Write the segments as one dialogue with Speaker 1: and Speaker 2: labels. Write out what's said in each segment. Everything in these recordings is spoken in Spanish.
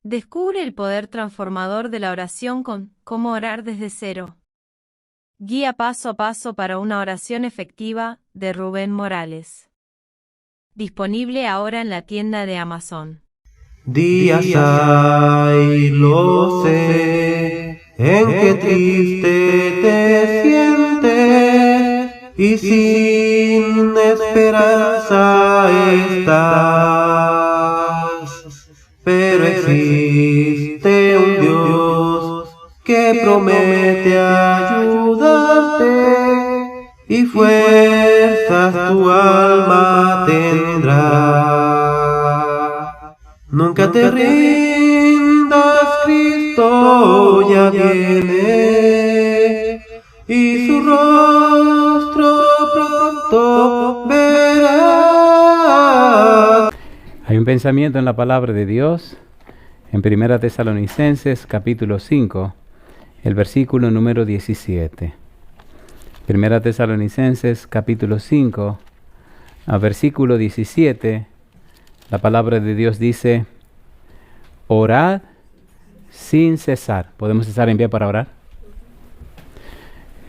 Speaker 1: Descubre el poder transformador de la oración con Cómo orar desde cero. Guía paso a paso para una oración efectiva, de Rubén Morales. Disponible ahora en la tienda de Amazon.
Speaker 2: Días hay, lo sé, en que triste te sientes y sin esperanza estás. Pero existe un Dios que promete ayudarte y fuerzas tu alma tendrá. Nunca te rindas, Cristo ya viene y su rostro pronto verás.
Speaker 3: Hay un pensamiento en la palabra de Dios en 1 Tesalonicenses capítulo 5, el versículo número 17. 1 Tesalonicenses capítulo 5, a versículo 17, la palabra de Dios dice: orad sin cesar. ¿Podemos estar en pie para orar?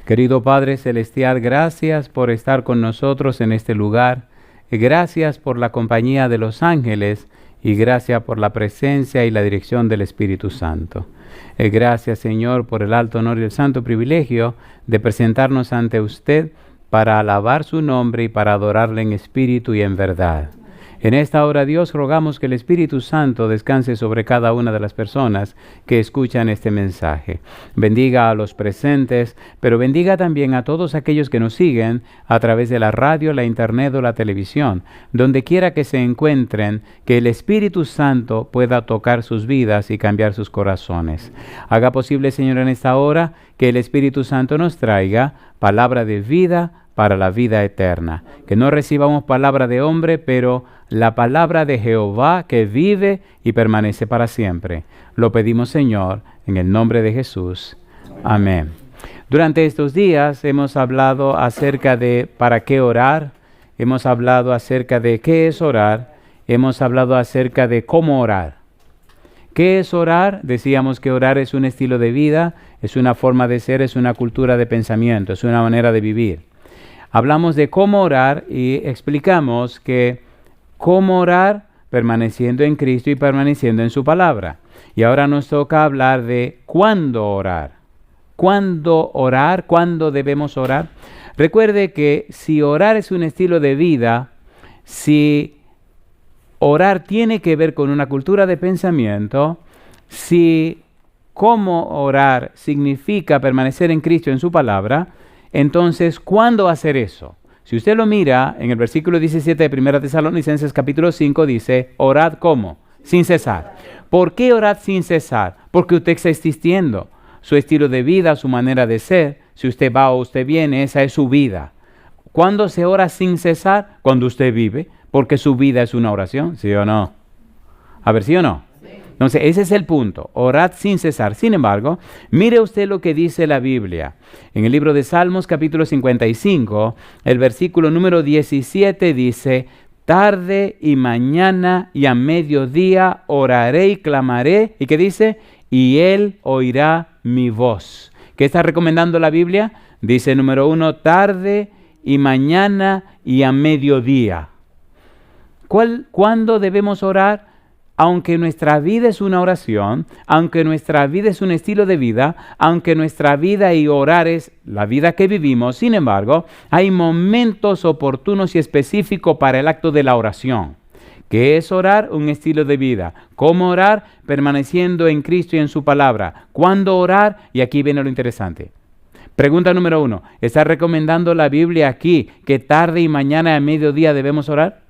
Speaker 3: Querido Padre Celestial, gracias por estar con nosotros en este lugar. Gracias por la compañía de los ángeles y gracias por la presencia y la dirección del Espíritu Santo. Gracias, Señor, por el alto honor y el santo privilegio de presentarnos ante usted para alabar su nombre y para adorarle en espíritu y en verdad. En esta hora, Dios, rogamos que el Espíritu Santo descanse sobre cada una de las personas que escuchan este mensaje. Bendiga a los presentes, pero bendiga también a todos aquellos que nos siguen a través de la radio, la internet o la televisión. Donde quiera que se encuentren, que el Espíritu Santo pueda tocar sus vidas y cambiar sus corazones. Haga posible, Señor, en esta hora, que el Espíritu Santo nos traiga palabra de vida para la vida eterna. Que no recibamos palabra de hombre, pero la palabra de Jehová que vive y permanece para siempre. Lo pedimos, Señor, en el nombre de Jesús. Amén. Durante estos días hemos hablado acerca de para qué orar, hemos hablado acerca de qué es orar, hemos hablado acerca de cómo orar. ¿Qué es orar? Decíamos que orar es un estilo de vida, es una forma de ser, es una cultura de pensamiento, es una manera de vivir. Hablamos de cómo orar y explicamos que cómo orar permaneciendo en Cristo y permaneciendo en su palabra. Y ahora nos toca hablar de cuándo orar. ¿Cuándo orar? ¿Cuándo debemos orar? Recuerde que si orar es un estilo de vida, si orar tiene que ver con una cultura de pensamiento, si cómo orar significa permanecer en Cristo y en su palabra, entonces, ¿cuándo hacer eso? Si usted lo mira, en el versículo 17 de 1 Tesalonicenses capítulo 5 dice, orad ¿cómo? Sin cesar. ¿Por qué orad sin cesar? Porque usted está existiendo. Su estilo de vida, su manera de ser, si usted va o usted viene, esa es su vida. ¿Cuándo se ora sin cesar? Cuando usted vive, porque su vida es una oración, ¿sí o no? A ver, ¿sí o no? Entonces, ese es el punto, orad sin cesar. Sin embargo, mire usted lo que dice la Biblia. En el libro de Salmos, capítulo 55, el versículo número 17 dice, tarde y mañana y a mediodía oraré y clamaré. ¿Y qué dice? Y Él oirá mi voz. ¿Qué está recomendando la Biblia? Dice, número 1, tarde y mañana y a mediodía. ¿Cuándo debemos orar? Aunque nuestra vida es una oración, aunque nuestra vida es un estilo de vida, aunque nuestra vida y orar es la vida que vivimos, sin embargo, hay momentos oportunos y específicos para el acto de la oración. ¿Qué es orar? Un estilo de vida. ¿Cómo orar? Permaneciendo en Cristo y en su palabra. ¿Cuándo orar? Y aquí viene lo interesante. Pregunta número 1. ¿Está recomendando la Biblia aquí que tarde y mañana a mediodía debemos orar?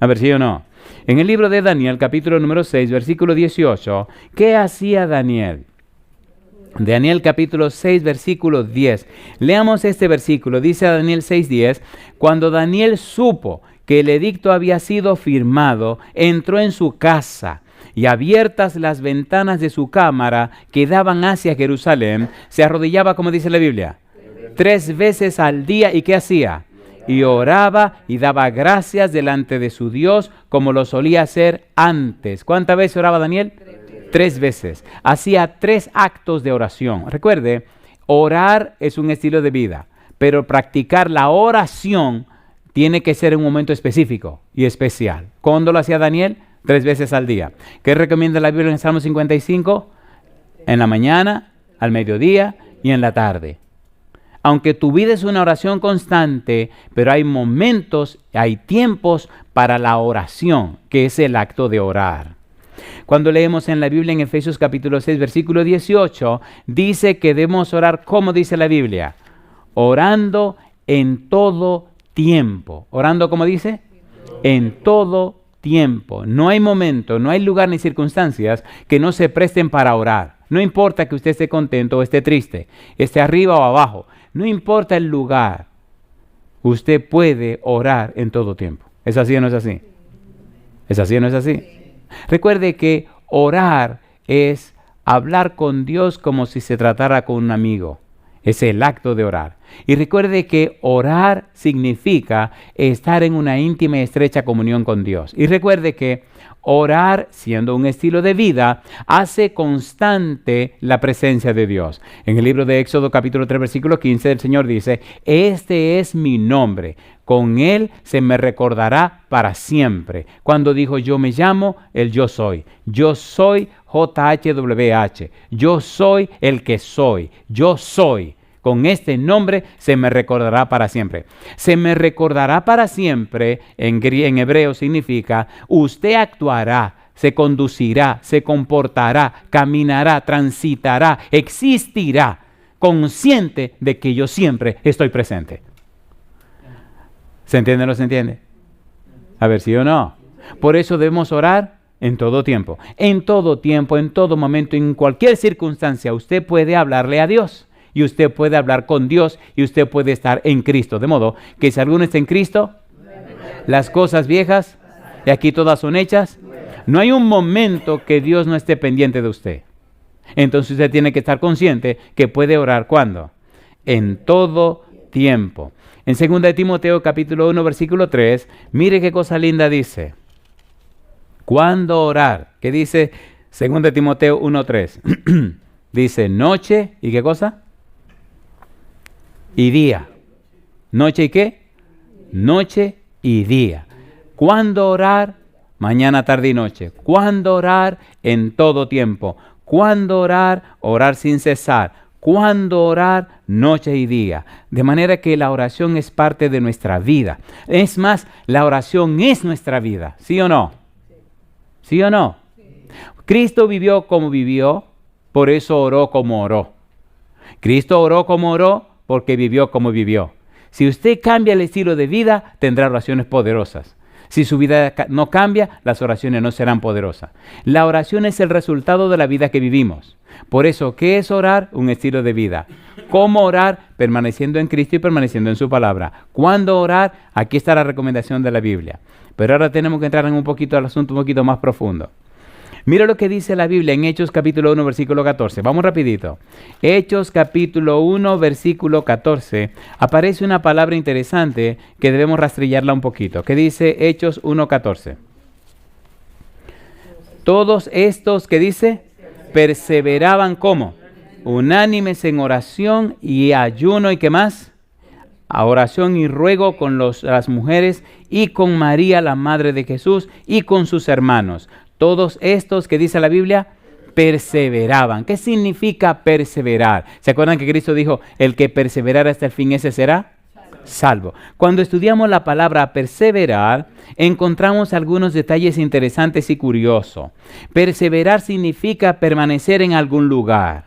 Speaker 3: A ver, ¿sí o no? En el libro de Daniel, capítulo número 6, versículo 18, ¿qué hacía Daniel? Daniel capítulo 6, versículo 10. Leamos este versículo. Dice Daniel 6:10, cuando Daniel supo que el edicto había sido firmado, entró en su casa y abiertas las ventanas de su cámara que daban hacia Jerusalén, se arrodillaba, como dice la Biblia, 3 veces al día. ¿Y qué hacía? Y oraba y daba gracias delante de su Dios como lo solía hacer antes. ¿Cuántas veces oraba Daniel? 3 veces. Hacía 3 actos de oración. Recuerde, orar es un estilo de vida, pero practicar la oración tiene que ser en un momento específico y especial. ¿Cuándo lo hacía Daniel? 3 veces al día. ¿Qué recomienda la Biblia en el Salmo 55? En la mañana, al mediodía y en la tarde. Aunque tu vida es una oración constante, pero hay momentos, hay tiempos para la oración, que es el acto de orar. Cuando leemos en la Biblia en Efesios capítulo 6, versículo 18, dice que debemos orar, ¿cómo dice la Biblia? Orando en todo tiempo. ¿Orando cómo dice? En todo tiempo. No hay momento, no hay lugar ni circunstancias que no se presten para orar. No importa que usted esté contento o esté triste, esté arriba o abajo. No importa el lugar. Usted puede orar en todo tiempo. ¿Es así o no es así? ¿Es así o no es así? Recuerde que orar es hablar con Dios como si se tratara con un amigo. Es el acto de orar. Y recuerde que orar significa estar en una íntima y estrecha comunión con Dios. Y recuerde que orar, siendo un estilo de vida, hace constante la presencia de Dios. En el libro de Éxodo capítulo 3 versículo 15 el Señor dice: este es mi nombre, con él se me recordará para siempre. Cuando dijo yo me llamo, el yo soy. Yo soy JHWH. Yo soy el que soy. Yo soy. Con este nombre se me recordará para siempre. Se me recordará para siempre, en hebreo significa, usted actuará, se conducirá, se comportará, caminará, transitará, existirá, consciente de que yo siempre estoy presente. ¿Se entiende o no se entiende? A ver, ¿sí o no? Por eso debemos orar en todo tiempo. En todo tiempo, en todo momento, en cualquier circunstancia, usted puede hablarle a Dios. Y usted puede hablar con Dios y usted puede estar en Cristo. De modo que si alguno está en Cristo, las cosas viejas, y aquí todas son hechas, no hay un momento que Dios no esté pendiente de usted. Entonces usted tiene que estar consciente que puede orar, ¿cuándo? En todo tiempo. En 2 Timoteo capítulo 1 versículo 3, mire qué cosa linda dice. ¿Cuándo orar? ¿Qué dice 2 Timoteo 1:3? Dice noche, ¿y qué cosa? Y día. ¿Noche y qué? Noche y día. ¿Cuándo orar? Mañana, tarde y noche. ¿Cuándo orar? En todo tiempo. ¿Cuándo orar? Orar sin cesar. ¿Cuándo orar? Noche y día. De manera que la oración es parte de nuestra vida. Es más, la oración es nuestra vida. ¿Sí o no? ¿Sí o no? Cristo vivió como vivió, por eso oró como oró. Cristo oró como oró, porque vivió como vivió. Si usted cambia el estilo de vida, tendrá oraciones poderosas. Si su vida no cambia, las oraciones no serán poderosas. La oración es el resultado de la vida que vivimos. Por eso, ¿qué es orar? Un estilo de vida. ¿Cómo orar? Permaneciendo en Cristo y permaneciendo en su palabra. ¿Cuándo orar? Aquí está la recomendación de la Biblia. Pero ahora tenemos que entrar en un poquito al asunto un poquito más profundo. Mira lo que dice la Biblia en Hechos capítulo 1 versículo 14. Vamos rapidito. Hechos capítulo 1 versículo 14. Aparece una palabra interesante que debemos rastrillarla un poquito. ¿Qué dice Hechos 1:14? Todos estos, ¿qué dice? Perseveraban ¿cómo? Unánimes en oración y ayuno y ¿qué más? A oración y ruego con las mujeres y con María la madre de Jesús y con sus hermanos. Todos estos que dice la Biblia, perseveraban. ¿Qué significa perseverar? ¿Se acuerdan que Cristo dijo, el que perseverara hasta el fin, ese será salvo? Cuando estudiamos la palabra perseverar, encontramos algunos detalles interesantes y curiosos. Perseverar significa permanecer en algún lugar.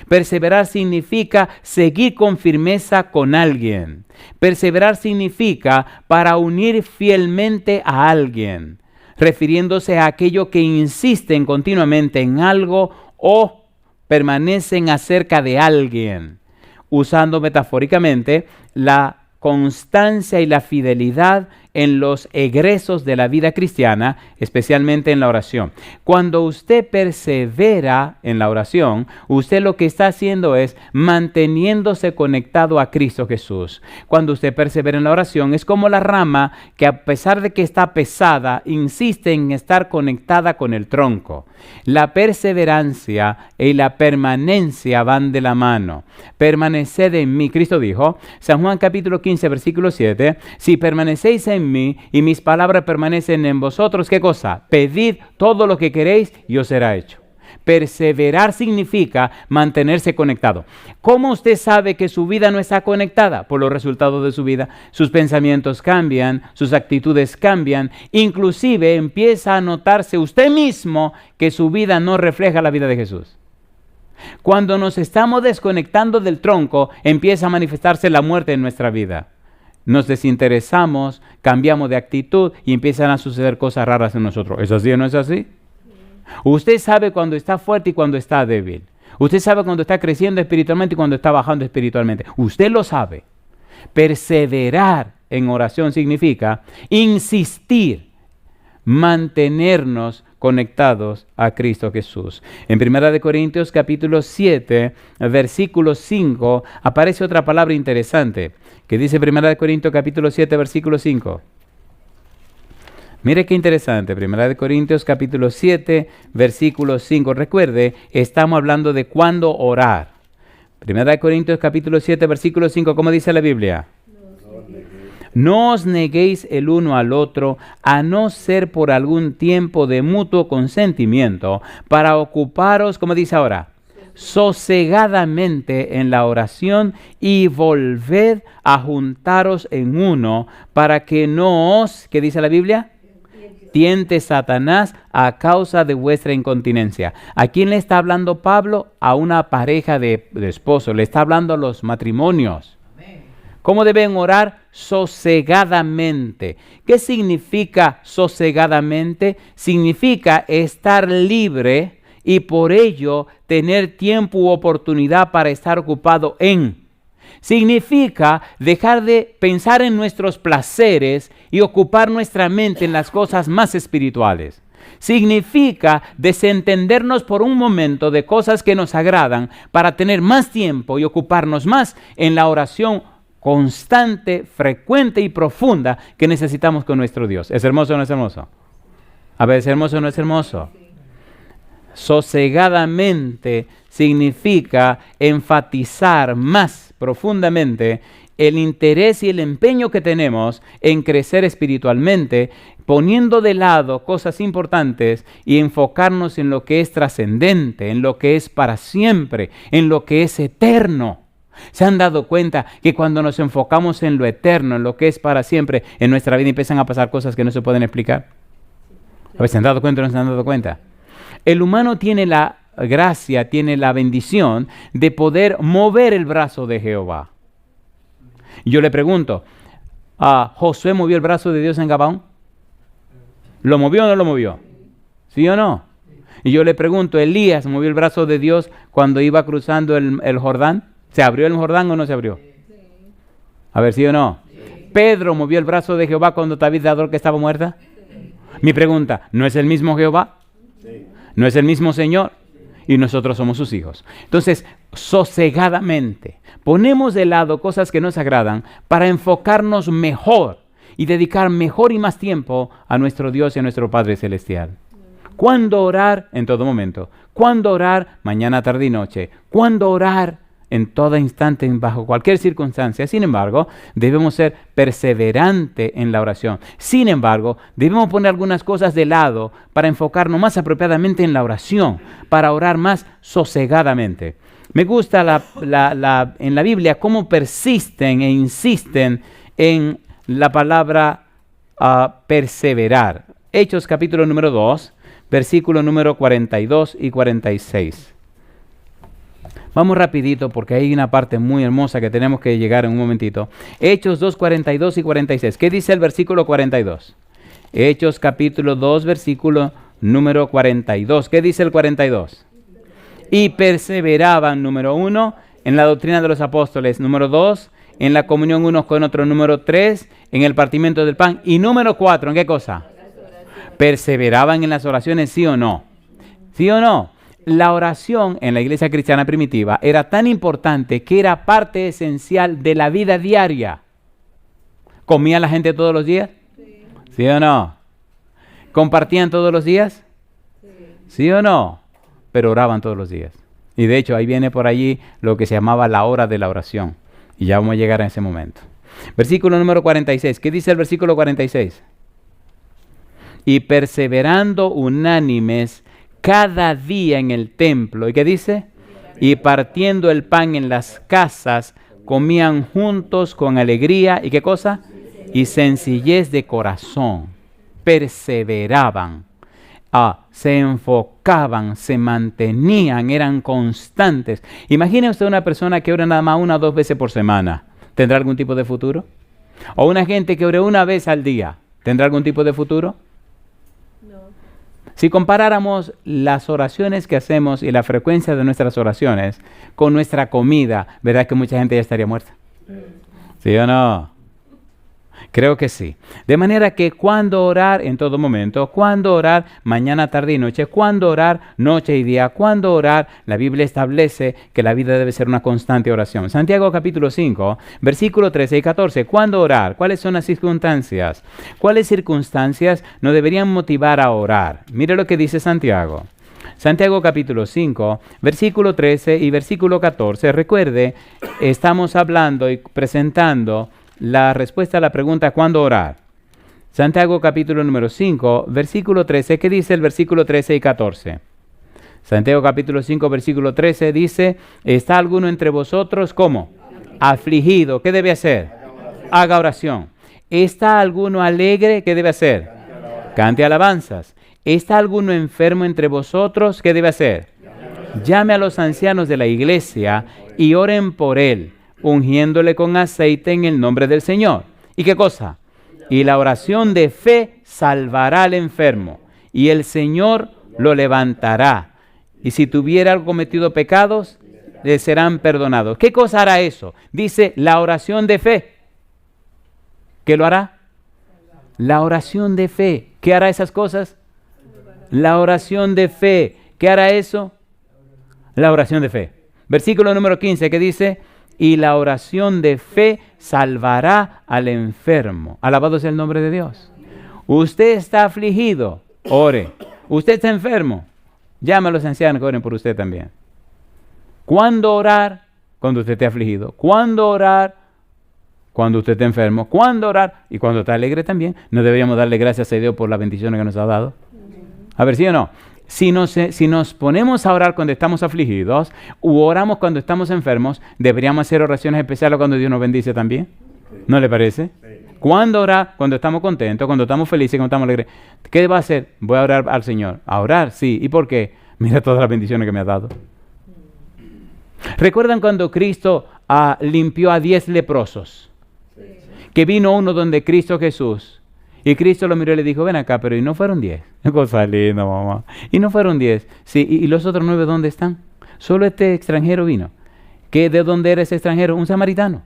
Speaker 3: Perseverar significa seguir con firmeza con alguien. Perseverar significa para unir fielmente a alguien, refiriéndose a aquello que insisten continuamente en algo o permanecen acerca de alguien, usando metafóricamente la constancia y la fidelidad en los egresos de la vida cristiana, especialmente en la oración. Cuando usted persevera en la oración, usted lo que está haciendo es manteniéndose conectado a Cristo Jesús. Cuando usted persevera en la oración, es como la rama que, a pesar de que está pesada, insiste en estar conectada con el tronco. La perseverancia y la permanencia van de la mano. Permaneced en mí. Cristo dijo, San Juan capítulo 15, versículo 7, si permanecéis en mí y mis palabras permanecen en vosotros, ¿qué cosa? Pedid todo lo que queréis y os será hecho. Perseverar significa mantenerse conectado. ¿Cómo usted sabe que su vida no está conectada? Por los resultados de su vida. Sus pensamientos cambian, sus actitudes cambian, inclusive empieza a notarse usted mismo que su vida no refleja la vida de Jesús. Cuando nos estamos desconectando del tronco, empieza a manifestarse la muerte en nuestra vida. Nos desinteresamos, cambiamos de actitud y empiezan a suceder cosas raras en nosotros. ¿Es así o no es así? Usted sabe cuando está fuerte y cuando está débil. Usted sabe cuando está creciendo espiritualmente y cuando está bajando espiritualmente. Usted lo sabe. Perseverar en oración significa insistir, mantenernos conectados a Cristo Jesús. En 1 Corintios capítulo 7, versículo 5, aparece otra palabra interesante que dice 1 Corintios capítulo 7, versículo 5. Mire qué interesante, 1 Corintios capítulo 7, versículo 5. Recuerde, estamos hablando de cuándo orar. 1 Corintios capítulo 7, versículo 5, ¿cómo dice la Biblia? No os neguéis el uno al otro, a no ser por algún tiempo de mutuo consentimiento, para ocuparos, como dice ahora, sosegadamente en la oración y volved a juntaros en uno, para que no os, ¿qué dice la Biblia? Tiente Satanás a causa de vuestra incontinencia. ¿A quién le está hablando Pablo? A una pareja de esposos, le está hablando a los matrimonios. ¿Cómo deben orar? Sosegadamente. ¿Qué significa sosegadamente? Significa estar libre y por ello tener tiempo u oportunidad para estar ocupado en. Significa dejar de pensar en nuestros placeres y ocupar nuestra mente en las cosas más espirituales. Significa desentendernos por un momento de cosas que nos agradan para tener más tiempo y ocuparnos más en la oración constante, frecuente y profunda que necesitamos con nuestro Dios. ¿Es hermoso o no es hermoso? A ver, ¿es hermoso o no es hermoso? Sosegadamente significa enfatizar más profundamente el interés y el empeño que tenemos en crecer espiritualmente, poniendo de lado cosas importantes y enfocarnos en lo que es trascendente, en lo que es para siempre, en lo que es eterno. ¿Se han dado cuenta que cuando nos enfocamos en lo eterno, en lo que es para siempre, en nuestra vida empiezan a pasar cosas que no se pueden explicar? A ver, ¿se han dado cuenta o no se han dado cuenta? El humano tiene la gracia, tiene la bendición de poder mover el brazo de Jehová. Yo le pregunto, ¿Josué movió el brazo de Dios en Gabaón? ¿Lo movió o no lo movió? ¿Sí o no? Y yo le pregunto, ¿Elías movió el brazo de Dios cuando iba cruzando el Jordán? ¿Se abrió el Jordán o no se abrió? Sí. A ver, ¿sí o no? Sí. ¿Pedro movió el brazo de Jehová cuando Tabit de Ador que estaba muerta? Sí. Mi pregunta, ¿no es el mismo Jehová? Sí. ¿No es el mismo Señor? Sí. Y nosotros somos sus hijos. Entonces, sosegadamente, ponemos de lado cosas que nos agradan para enfocarnos mejor y dedicar mejor y más tiempo a nuestro Dios y a nuestro Padre Celestial. ¿Cuándo orar? En todo momento. ¿Cuándo orar? Mañana, tarde y noche. ¿Cuándo orar? En todo instante, bajo cualquier circunstancia. Sin embargo, debemos ser perseverantes en la oración. Sin embargo, debemos poner algunas cosas de lado para enfocarnos más apropiadamente en la oración, para orar más sosegadamente. Me gusta en la Biblia cómo persisten e insisten en la palabra perseverar. Hechos capítulo número 2, versículo número 42 y 46. Vamos rapidito porque hay una parte muy hermosa que tenemos que llegar en un momentito. Hechos 2, 42 y 46. ¿Qué dice el versículo 42? Hechos capítulo 2, versículo número 42. ¿Qué dice el 42? Y perseveraban, número 1, en la doctrina de los apóstoles. Número 2, en la comunión unos con otros. Número 3, en el partimiento del pan. Y número 4, ¿en qué cosa? Perseveraban en las oraciones, ¿sí o no? ¿Sí o no? La oración en la iglesia cristiana primitiva era tan importante que era parte esencial de la vida diaria. ¿Comía la gente todos los días? ¿Sí o no? ¿Compartían todos los días? ¿Sí o no? Pero oraban todos los días. Y de hecho ahí viene por allí lo que se llamaba la hora de la oración. Y ya vamos a llegar a ese momento. Versículo número 46. ¿Qué dice el versículo 46? Y perseverando unánimes cada día en el templo. ¿Y qué dice? Y partiendo el pan en las casas, comían juntos con alegría. ¿Y qué cosa? Y sencillez de corazón. Perseveraban. Se enfocaban, se mantenían, eran constantes. Imagine usted una persona que ora nada más 1 o 2 veces por semana. ¿Tendrá algún tipo de futuro? ¿O una gente que ore 1 vez al día? ¿Tendrá algún tipo de futuro? No. Si comparáramos las oraciones que hacemos y la frecuencia de nuestras oraciones con nuestra comida, ¿verdad que mucha gente ya estaría muerta? ¿Sí o no? Creo que sí. De manera que cuando orar en todo momento, cuando orar mañana, tarde y noche, cuando orar noche y día, cuando orar, la Biblia establece que la vida debe ser una constante oración. Santiago capítulo 5, versículo 13 y 14. ¿Cuándo orar? ¿Cuáles son las circunstancias? ¿Cuáles circunstancias nos deberían motivar a orar? Mire lo que dice Santiago. Santiago capítulo 5, versículo 13 y versículo 14. Recuerde, estamos hablando y presentando la respuesta a la pregunta ¿cuándo orar? Santiago capítulo número 5, versículo 13. ¿Qué dice el versículo 13 y 14? Santiago capítulo 5, versículo 13 dice, ¿está alguno entre vosotros cómo? Afligido. ¿Qué debe hacer? Haga oración. ¿Está alguno alegre? ¿Qué debe hacer? Cante alabanzas. ¿Está alguno enfermo entre vosotros? ¿Qué debe hacer? Llame a los ancianos de la iglesia y oren por él, ungiéndole con aceite en el nombre del Señor. ¿Y qué cosa? Y la oración de fe salvará al enfermo, y el Señor lo levantará. Y si tuviera cometido pecados, le serán perdonados. ¿Qué cosa hará eso? Dice la oración de fe. ¿Qué lo hará? La oración de fe. ¿Qué hará esas cosas? La oración de fe. ¿Qué hará eso? La oración de fe. Versículo número 15, que dice, y la oración de fe salvará al enfermo. Alabado sea el nombre de Dios. Usted está afligido, ore. Usted está enfermo, llame a los ancianos que oren por usted también. ¿Cuándo orar? Cuando usted esté afligido. ¿Cuándo orar? Cuando usted esté enfermo. ¿Cuándo orar? Y cuando está alegre también. ¿No deberíamos darle gracias a Dios por las bendiciones que nos ha dado? A ver, ¿sí o no? Si nos ponemos a orar cuando estamos afligidos u oramos cuando estamos enfermos, ¿deberíamos hacer oraciones especiales cuando Dios nos bendice también? ¿No le parece? ¿Cuándo orar? Cuando estamos contentos, cuando estamos felices, cuando estamos alegres. ¿Qué va a hacer? Voy a orar al Señor. ¿A orar? Sí. ¿Y por qué? Mira todas las bendiciones que me ha dado. ¿Recuerdan cuando Cristo limpió a 10 leprosos? Que vino uno donde Cristo Jesús. Y Cristo lo miró y le dijo, ven acá, pero ¿y no fueron 10? Cosa linda, mamá. ¿Y no fueron 10? Sí, ¿y los otros 9 dónde están? Solo este extranjero vino. ¿De dónde era ese extranjero? Un samaritano.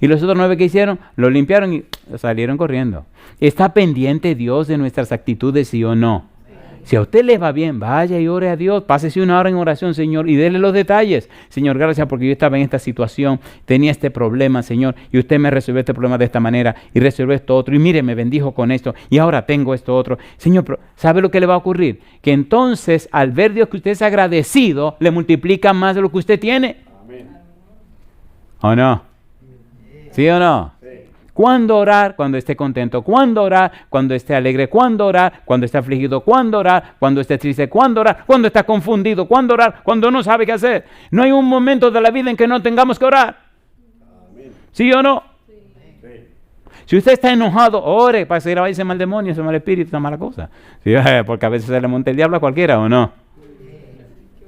Speaker 3: Y los otros 9 que hicieron, lo limpiaron y salieron corriendo. ¿Está pendiente Dios de nuestras actitudes, sí o no? Si a usted le va bien, vaya y ore a Dios, pásese 1 hora en oración, Señor, y déle los detalles. Señor, gracias porque yo estaba en esta situación, tenía este problema, Señor, y usted me resolvió este problema de esta manera, y resolvió esto otro, y mire, me bendijo con esto, y ahora tengo esto otro. Señor, pero ¿sabe lo que le va a ocurrir? Que entonces, al ver Dios que usted es agradecido, le multiplica más de lo que usted tiene. Amén. ¿O no? ¿Sí o no? Sí. ¿Cuándo orar? Cuando esté contento. ¿Cuándo orar? Cuando esté alegre. ¿Cuándo orar? Cuando esté afligido. ¿Cuándo orar? Cuando esté triste. ¿Cuándo orar? Cuando está confundido. ¿Cuándo orar? Cuando no sabe qué hacer. No hay un momento de la vida en que no tengamos que orar. Amén. ¿Sí o no? Sí. Si usted está enojado, ore para seguir a ese mal demonio, ese mal espíritu, esa mala cosa. ¿Sí? Porque a veces se le monta el diablo a cualquiera, ¿o no?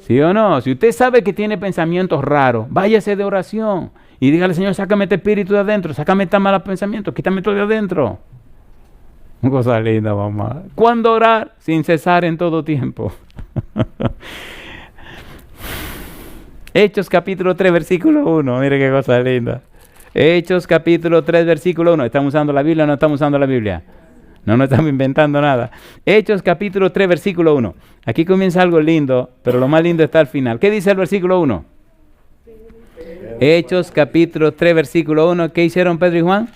Speaker 3: ¿Sí o no? Si usted sabe que tiene pensamientos raros, váyase de oración. Y dígale, Señor, sácame este espíritu de adentro, sácame estos malos pensamientos, quítame todo de adentro. Una cosa linda, mamá. ¿Cuándo orar? Sin cesar en todo tiempo. Hechos capítulo 3, versículo 1. Mire qué cosa linda. Hechos capítulo 3, versículo 1. ¿Estamos usando la Biblia o no estamos usando la Biblia? No estamos inventando nada. Hechos capítulo 3, versículo 1. Aquí comienza algo lindo, pero lo más lindo está al final. ¿Qué dice el versículo 1? Hechos capítulo 3, versículo 1. ¿Qué hicieron Pedro y Juan?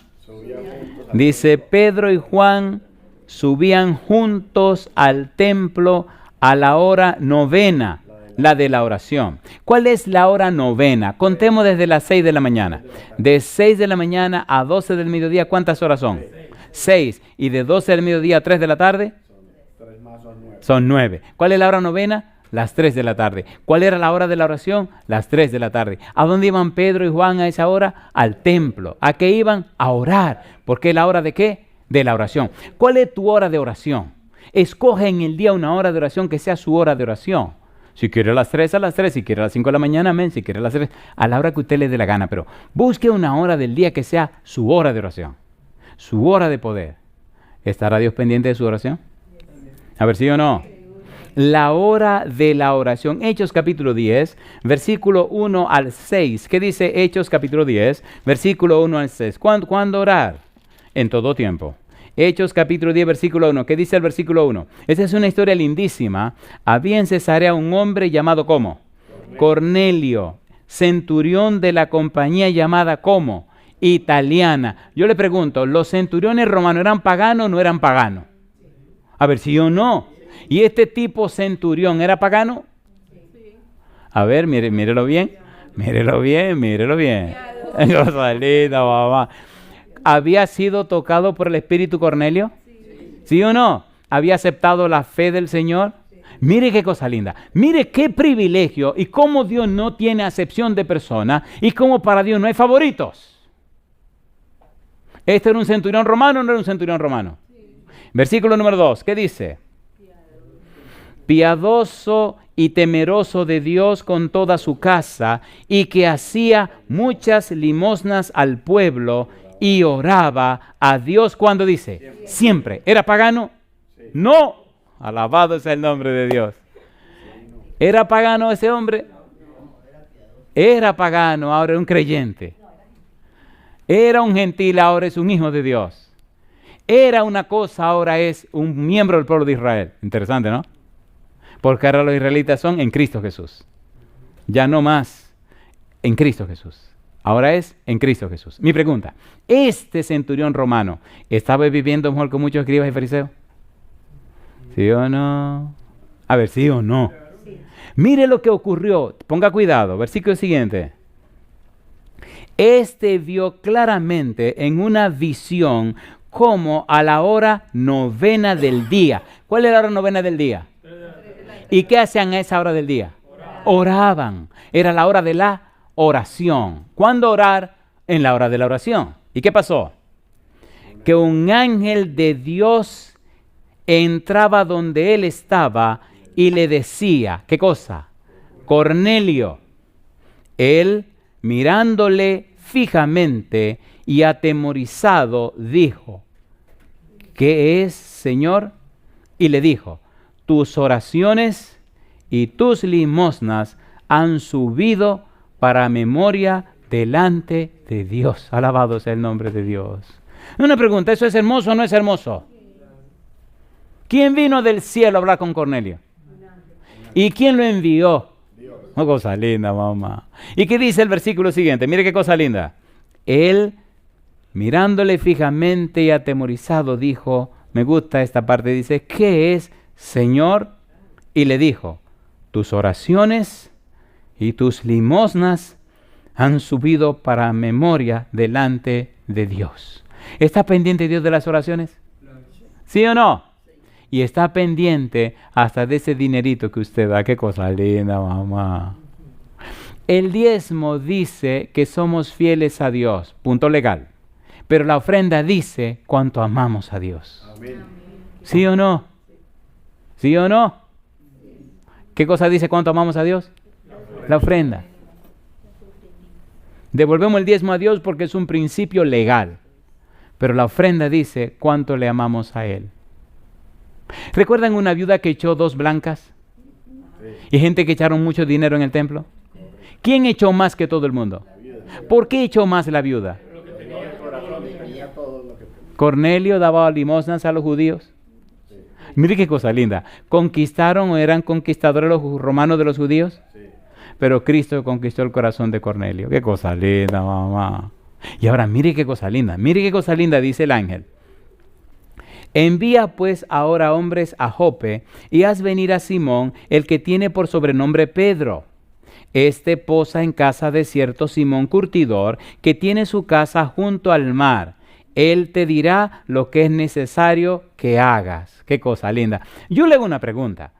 Speaker 3: Dice, Pedro y Juan subían juntos al templo a la hora novena, la de la oración. ¿Cuál es la hora novena? Contemos desde las 6 de la mañana. De 6 de la mañana a 12 del mediodía, ¿cuántas horas son? 6. Y de 12 del mediodía a 3 de la tarde, son 9. ¿Cuál es la hora novena? Las 3 de la tarde. ¿Cuál era la hora de la oración? Las 3 de la tarde. ¿A dónde iban Pedro y Juan a esa hora? Al templo. ¿A qué iban? A orar. ¿Por qué la hora de qué? De la oración. ¿Cuál es tu hora de oración? Escoge en el día una hora de oración que sea su hora de oración. Si quiere a las 3, a las 3. Si quiere a las 5 de la mañana, amén. Si quiere a las 3, a la hora que usted le dé la gana. Pero busque una hora del día que sea su hora de oración. Su hora de poder. ¿Estará Dios pendiente de su oración? A ver, ¿sí o no? La hora de la oración. Hechos capítulo 10, versículo 1 al 6. ¿Qué dice Hechos capítulo 10, versículo 1 al 6? ¿Cuándo orar? En todo tiempo. Hechos capítulo 10, versículo 1. ¿Qué dice el versículo 1? Esta es una historia lindísima. Había en Cesarea un hombre llamado ¿cómo? Cornelio, centurión de la compañía llamada ¿cómo? Italiana. Yo le pregunto, ¿los centuriones romanos eran paganos o no eran paganos? A ver, ¿sí o no? ¿Y este tipo centurión era pagano? A ver, mírelo bien. Mírelo bien. Cosa linda, mamá. ¿Había sido tocado por el Espíritu Cornelio? ¿Sí o no? ¿Había aceptado la fe del Señor? Mire qué cosa linda. Mire qué privilegio y cómo Dios no tiene acepción de persona y cómo para Dios no hay favoritos. ¿Este era un centurión romano o no era un centurión romano? Versículo número 2, ¿qué dice? Piadoso y temeroso de Dios con toda su casa, y que hacía muchas limosnas al pueblo y oraba a Dios. ¿Cuándo dice? Siempre. ¿Era pagano? No. Alabado sea el nombre de Dios. ¿Era pagano ese hombre? Era pagano, ahora es un creyente. Era un gentil, ahora es un hijo de Dios. Era una cosa, ahora es un miembro del pueblo de Israel. Interesante, ¿no? Porque ahora los israelitas son en Cristo Jesús. Ya no más en Cristo Jesús. Ahora es en Cristo Jesús. Mi pregunta, ¿este centurión romano estaba viviendo mejor con muchos escribas y fariseos? ¿Sí o no? A ver, ¿sí o no? Mire lo que ocurrió. Ponga cuidado. Versículo siguiente. Este vio claramente en una visión como a la hora novena del día. ¿Cuál es la hora novena del día? ¿Y qué hacían a esa hora del día? Oraban. Era la hora de la oración. ¿Cuándo orar? En la hora de la oración. ¿Y qué pasó? Que un ángel de Dios entraba donde él estaba y le decía, ¿qué cosa? Cornelio. Él, mirándole fijamente y atemorizado, dijo, ¿qué es, Señor? Y le dijo, tus oraciones y tus limosnas han subido para memoria delante de Dios. Alabado sea el nombre de Dios. Una pregunta, ¿eso es hermoso o no es hermoso? ¿Quién vino del cielo a hablar con Cornelio? ¿Y quién lo envió? Una cosa linda, mamá. ¿Y qué dice el versículo siguiente? Mire qué cosa linda. Él, mirándole fijamente y atemorizado, dijo, me gusta esta parte, dice, ¿qué es, Señor? Y le dijo, tus oraciones y tus limosnas han subido para memoria delante de Dios. ¿Está pendiente Dios de las oraciones? ¿Sí o no? Y está pendiente hasta de ese dinerito que usted da. Qué cosa linda, mamá. El diezmo dice que somos fieles a Dios, punto legal. Pero la ofrenda dice cuánto amamos a Dios. Amén. ¿Sí o no? ¿Sí o no? ¿Qué cosa dice cuánto amamos a Dios? La ofrenda. Devolvemos el diezmo a Dios porque es un principio legal. Pero la ofrenda dice cuánto le amamos a Él. ¿Recuerdan una viuda que echó 2 blancas? Y gente que echaron mucho dinero en el templo. ¿Quién echó más que todo el mundo? ¿Por qué echó más la viuda? Cornelio daba limosnas a los judíos. Mire qué cosa linda. ¿Conquistaron o eran conquistadores los romanos de los judíos? Sí. Pero Cristo conquistó el corazón de Cornelio. Qué cosa linda, mamá. Y ahora mire qué cosa linda. Mire qué cosa linda dice el ángel. Envía pues ahora hombres a Jope y haz venir a Simón, el que tiene por sobrenombre Pedro. Este posa en casa de cierto Simón curtidor, que tiene su casa junto al mar. Él te dirá lo que es necesario que hagas. Qué cosa linda. Yo le hago una pregunta.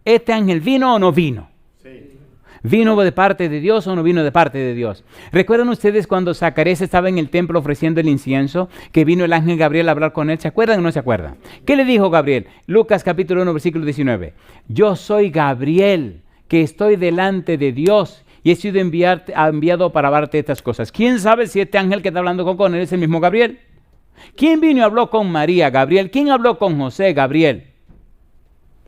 Speaker 3: ¿Este ángel vino o no vino? Sí. ¿Vino de parte de Dios o no vino de parte de Dios? ¿Recuerdan ustedes cuando Zacarías estaba en el templo ofreciendo el incienso, que vino el ángel Gabriel a hablar con él? ¿Se acuerdan o no se acuerdan? ¿Qué le dijo Gabriel? Lucas capítulo 1, versículo 19. Yo soy Gabriel, que estoy delante de Dios y he sido enviado para darte estas cosas. ¿Quién sabe si este ángel que está hablando con él es el mismo Gabriel? ¿Quién vino y habló con María? Gabriel. ¿Quién habló con José? Gabriel.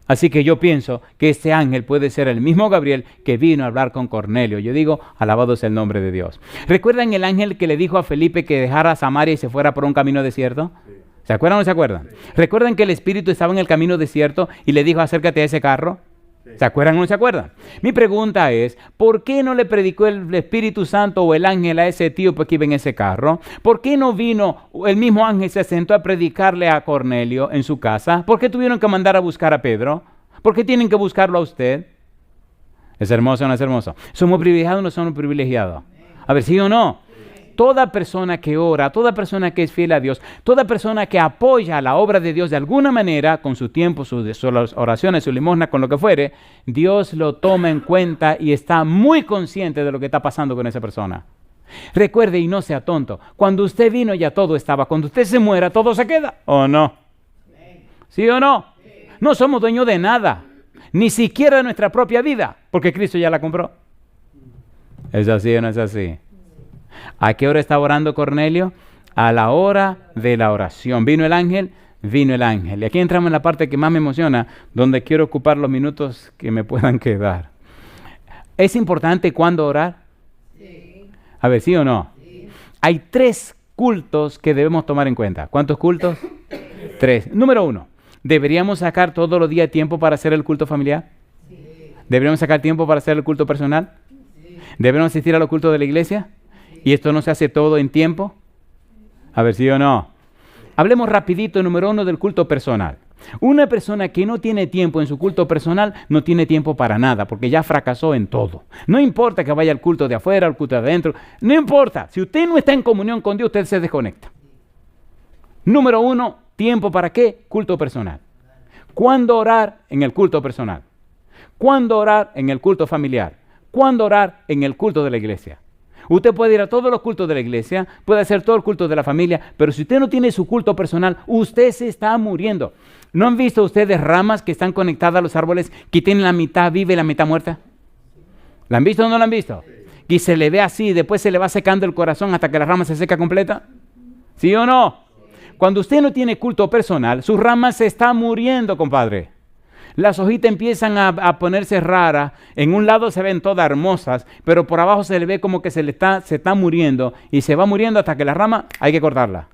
Speaker 3: Así que yo pienso que este ángel puede ser el mismo Gabriel que vino a hablar con Cornelio. Yo digo, alabado sea el nombre de Dios. ¿Recuerdan el ángel que le dijo a Felipe que dejara Samaria y se fuera por un camino desierto? ¿Se acuerdan o no se acuerdan? ¿Recuerdan que el Espíritu estaba en el camino desierto y le dijo, acércate a ese carro? ¿Se acuerdan o no se acuerdan? Mi pregunta es, ¿por qué no le predicó el Espíritu Santo o el ángel a ese tío que iba en ese carro? ¿Por qué no vino el mismo ángel, se sentó a predicarle a Cornelio en su casa? ¿Por qué tuvieron que mandar a buscar a Pedro? ¿Por qué tienen que buscarlo a usted? ¿Es hermoso o no es hermoso? ¿Somos privilegiados o no somos privilegiados? A ver, ¿sí o no? Toda persona que ora, toda persona que es fiel a Dios, toda persona que apoya la obra de Dios de alguna manera, con su tiempo, sus oraciones, su limosna, con lo que fuere, Dios lo toma en cuenta y está muy consciente de lo que está pasando con esa persona. Recuerde y no sea tonto, cuando usted vino ya todo estaba, cuando usted se muera todo se queda, ¿o no? ¿Sí o no? No somos dueños de nada, ni siquiera de nuestra propia vida, porque Cristo ya la compró. ¿Es así o no es así? ¿A qué hora estaba orando Cornelio? A la hora de la oración. ¿Vino el ángel? Vino el ángel. Y aquí entramos en la parte que más me emociona, donde quiero ocupar los minutos que me puedan quedar. ¿Es importante cuándo orar? Sí. A ver, ¿sí o no? Sí. Hay 3 cultos que debemos tomar en cuenta. ¿Cuántos cultos? 3. Número 1. ¿Deberíamos sacar todos los días tiempo para hacer el culto familiar? Sí. ¿Deberíamos sacar tiempo para hacer el culto personal? Sí. ¿Deberíamos asistir a los cultos de la iglesia? ¿Y esto no se hace todo en tiempo? A ver, ¿sí o no? Hablemos rapidito, número 1, del culto personal. Una persona que no tiene tiempo en su culto personal, no tiene tiempo para nada, porque ya fracasó en todo. No importa que vaya al culto de afuera, al culto de adentro, no importa. Si usted no está en comunión con Dios, usted se desconecta. Número 1, ¿tiempo para qué? Culto personal. ¿Cuándo orar? En el culto personal. ¿Cuándo orar? En el culto familiar. ¿Cuándo orar? En el culto de la iglesia. Usted puede ir a todos los cultos de la iglesia, puede hacer todo el culto de la familia, pero si usted no tiene su culto personal, usted se está muriendo. ¿No han visto ustedes ramas que están conectadas a los árboles que tienen la mitad viva y la mitad muerta? ¿La han visto o no la han visto? Y se le ve así, después se le va secando el corazón hasta que la rama se seca completa. ¿Sí o no? Cuando usted no tiene culto personal, sus ramas se están muriendo, compadre. Las hojitas empiezan a ponerse raras, en un lado se ven todas hermosas, pero por abajo se le ve como que se está muriendo y se va muriendo hasta que la rama hay que cortarla.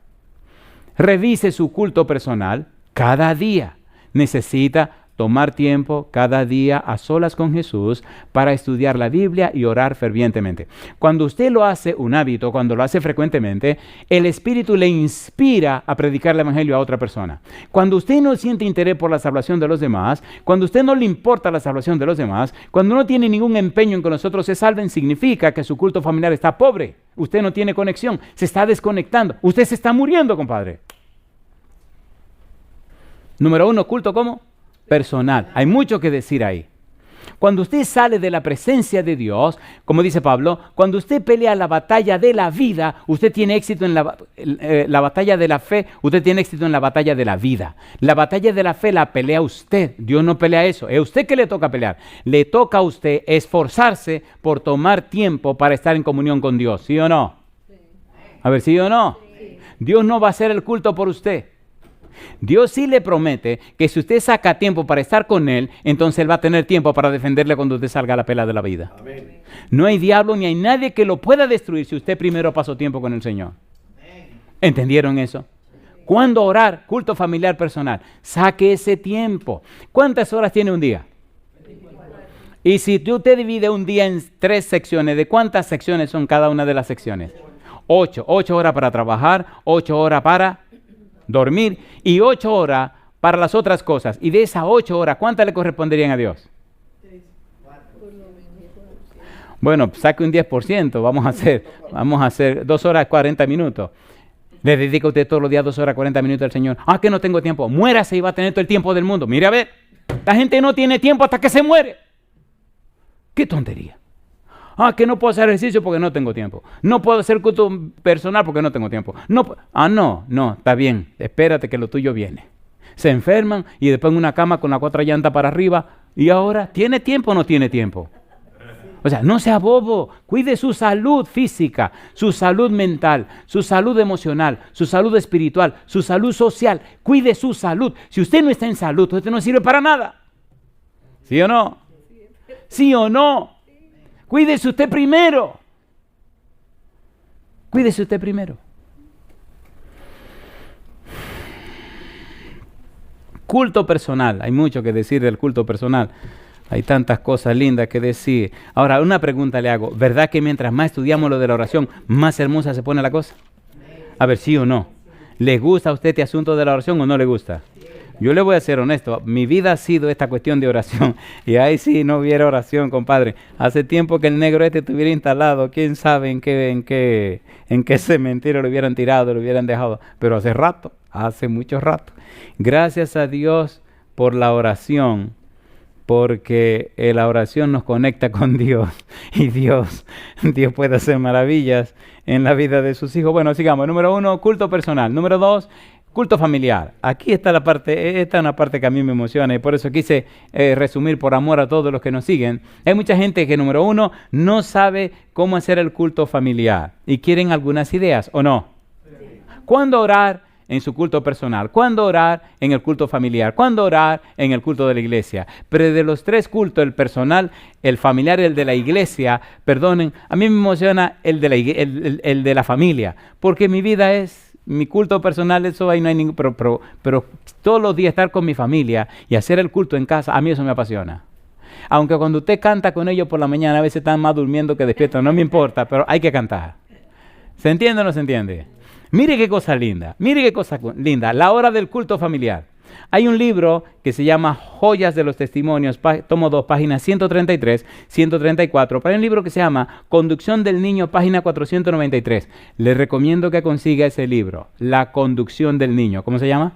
Speaker 3: Revise su culto personal cada día. Necesita tomar tiempo cada día a solas con Jesús para estudiar la Biblia y orar fervientemente. Cuando usted lo hace un hábito, cuando lo hace frecuentemente, el Espíritu le inspira a predicar el Evangelio a otra persona. Cuando usted no siente interés por la salvación de los demás, cuando usted no le importa la salvación de los demás, cuando no tiene ningún empeño en que nosotros se salven, significa que su culto familiar está pobre. Usted no tiene conexión, se está desconectando. Usted se está muriendo, compadre. Número 1, culto ¿cómo? Personal. Hay mucho que decir ahí. Cuando usted sale de la presencia de Dios, como dice Pablo, cuando usted pelea la batalla de la vida, usted tiene éxito en la batalla de la fe, usted tiene éxito en la batalla de la vida. La batalla de la fe la pelea usted. Dios no pelea eso. Es usted que le toca pelear. Le toca a usted esforzarse por tomar tiempo para estar en comunión con Dios. ¿Sí o no? Sí. A ver, ¿sí o no? Sí. Dios no va a hacer el culto por usted. Dios sí le promete que si usted saca tiempo para estar con Él, entonces Él va a tener tiempo para defenderle cuando usted salga a la pelea de la vida. Amén. No hay diablo ni hay nadie que lo pueda destruir si usted primero pasó tiempo con el Señor. Amén. ¿Entendieron eso? ¿Cuándo orar? Culto familiar personal. Saque ese tiempo. ¿Cuántas horas tiene un día? Y si usted divide un día en 3 secciones, ¿de cuántas secciones son cada una de las secciones? 8. 8 horas para trabajar, 8 horas para dormir y 8 horas para las otras cosas. Y de esas 8 horas, ¿cuántas le corresponderían a Dios? Bueno, saque un 10%, vamos a hacer 2 horas 40 minutos. ¿Le dedica usted todos los días 2 horas 40 minutos al Señor? Ah, que no tengo tiempo. Muérase y va a tener todo el tiempo del mundo. Mire a ver, la gente no tiene tiempo hasta que se muere. ¡Qué tontería! Ah, que no puedo hacer ejercicio porque no tengo tiempo. No puedo hacer culto personal porque no tengo tiempo. No, está bien. Espérate que lo tuyo viene. Se enferman y después en una cama con la 4 llantas para arriba. ¿Y ahora tiene tiempo o no tiene tiempo? O sea, no sea bobo, cuide su salud física, su salud mental, su salud emocional, su salud espiritual, su salud social. Cuide su salud. Si usted no está en salud, usted no sirve para nada. ¿Sí o no? ¿Sí o no? Cuídese usted primero. Cuídese usted primero. Culto personal. Hay mucho que decir del culto personal. Hay tantas cosas lindas que decir. Ahora, una pregunta le hago. ¿Verdad que mientras más estudiamos lo de la oración, más hermosa se pone la cosa? A ver, ¿sí o no? ¿Le gusta a usted este asunto de la oración o no le gusta? Yo le voy a ser honesto. Mi vida ha sido esta cuestión de oración. Y ahí sí no hubiera oración, compadre. Hace tiempo que el negro este estuviera instalado. ¿Quién sabe en qué cementerio lo hubieran tirado, lo hubieran dejado? Pero hace mucho rato. Gracias a Dios por la oración. Porque la oración nos conecta con Dios y Dios puede hacer maravillas en la vida de sus hijos. Bueno, sigamos. Número 1, culto personal. Número 2, culto familiar. Aquí está esta es una parte que a mí me emociona y por eso quise resumir por amor a todos los que nos siguen. Hay mucha gente que, número 1, no sabe cómo hacer el culto familiar y quieren algunas ideas, ¿o no? Sí. ¿Cuándo orar en su culto personal? ¿Cuándo orar en el culto familiar? ¿Cuándo orar en el culto de la iglesia? Pero de los 3 cultos, el personal, el familiar y el de la iglesia, perdonen, a mí me emociona el de la familia, porque mi vida es, mi culto personal, eso ahí no hay ningún, pero todos los días estar con mi familia y hacer el culto en casa, a mí eso me apasiona. Aunque cuando usted canta con ellos por la mañana, a veces están más durmiendo que despiertos, no me importa, pero hay que cantar. ¿Se entiende o no se entiende? Mire qué cosa linda, la hora del culto familiar. Hay un libro que se llama Joyas de los Testimonios, tomo 2, páginas 133, 134. Pero hay un libro que se llama Conducción del Niño, página 493. Les recomiendo que consiga ese libro, La Conducción del Niño. ¿Cómo se llama?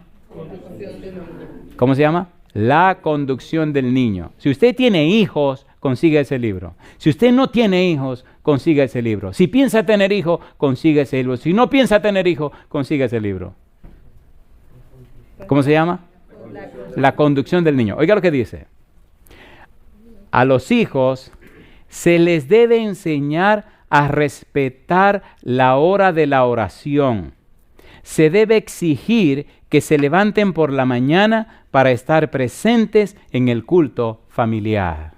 Speaker 3: ¿Cómo se llama? La Conducción del Niño. Si usted tiene hijos, consiga ese libro. Si usted no tiene hijos, consiga ese libro. Si piensa tener hijos, consiga ese libro. Si no piensa tener hijos, consiga ese libro. ¿Cómo se llama? La Conducción del Niño. Oiga lo que dice. A los hijos se les debe enseñar a respetar la hora de la oración. Se debe exigir que se levanten por la mañana para estar presentes en el culto familiar.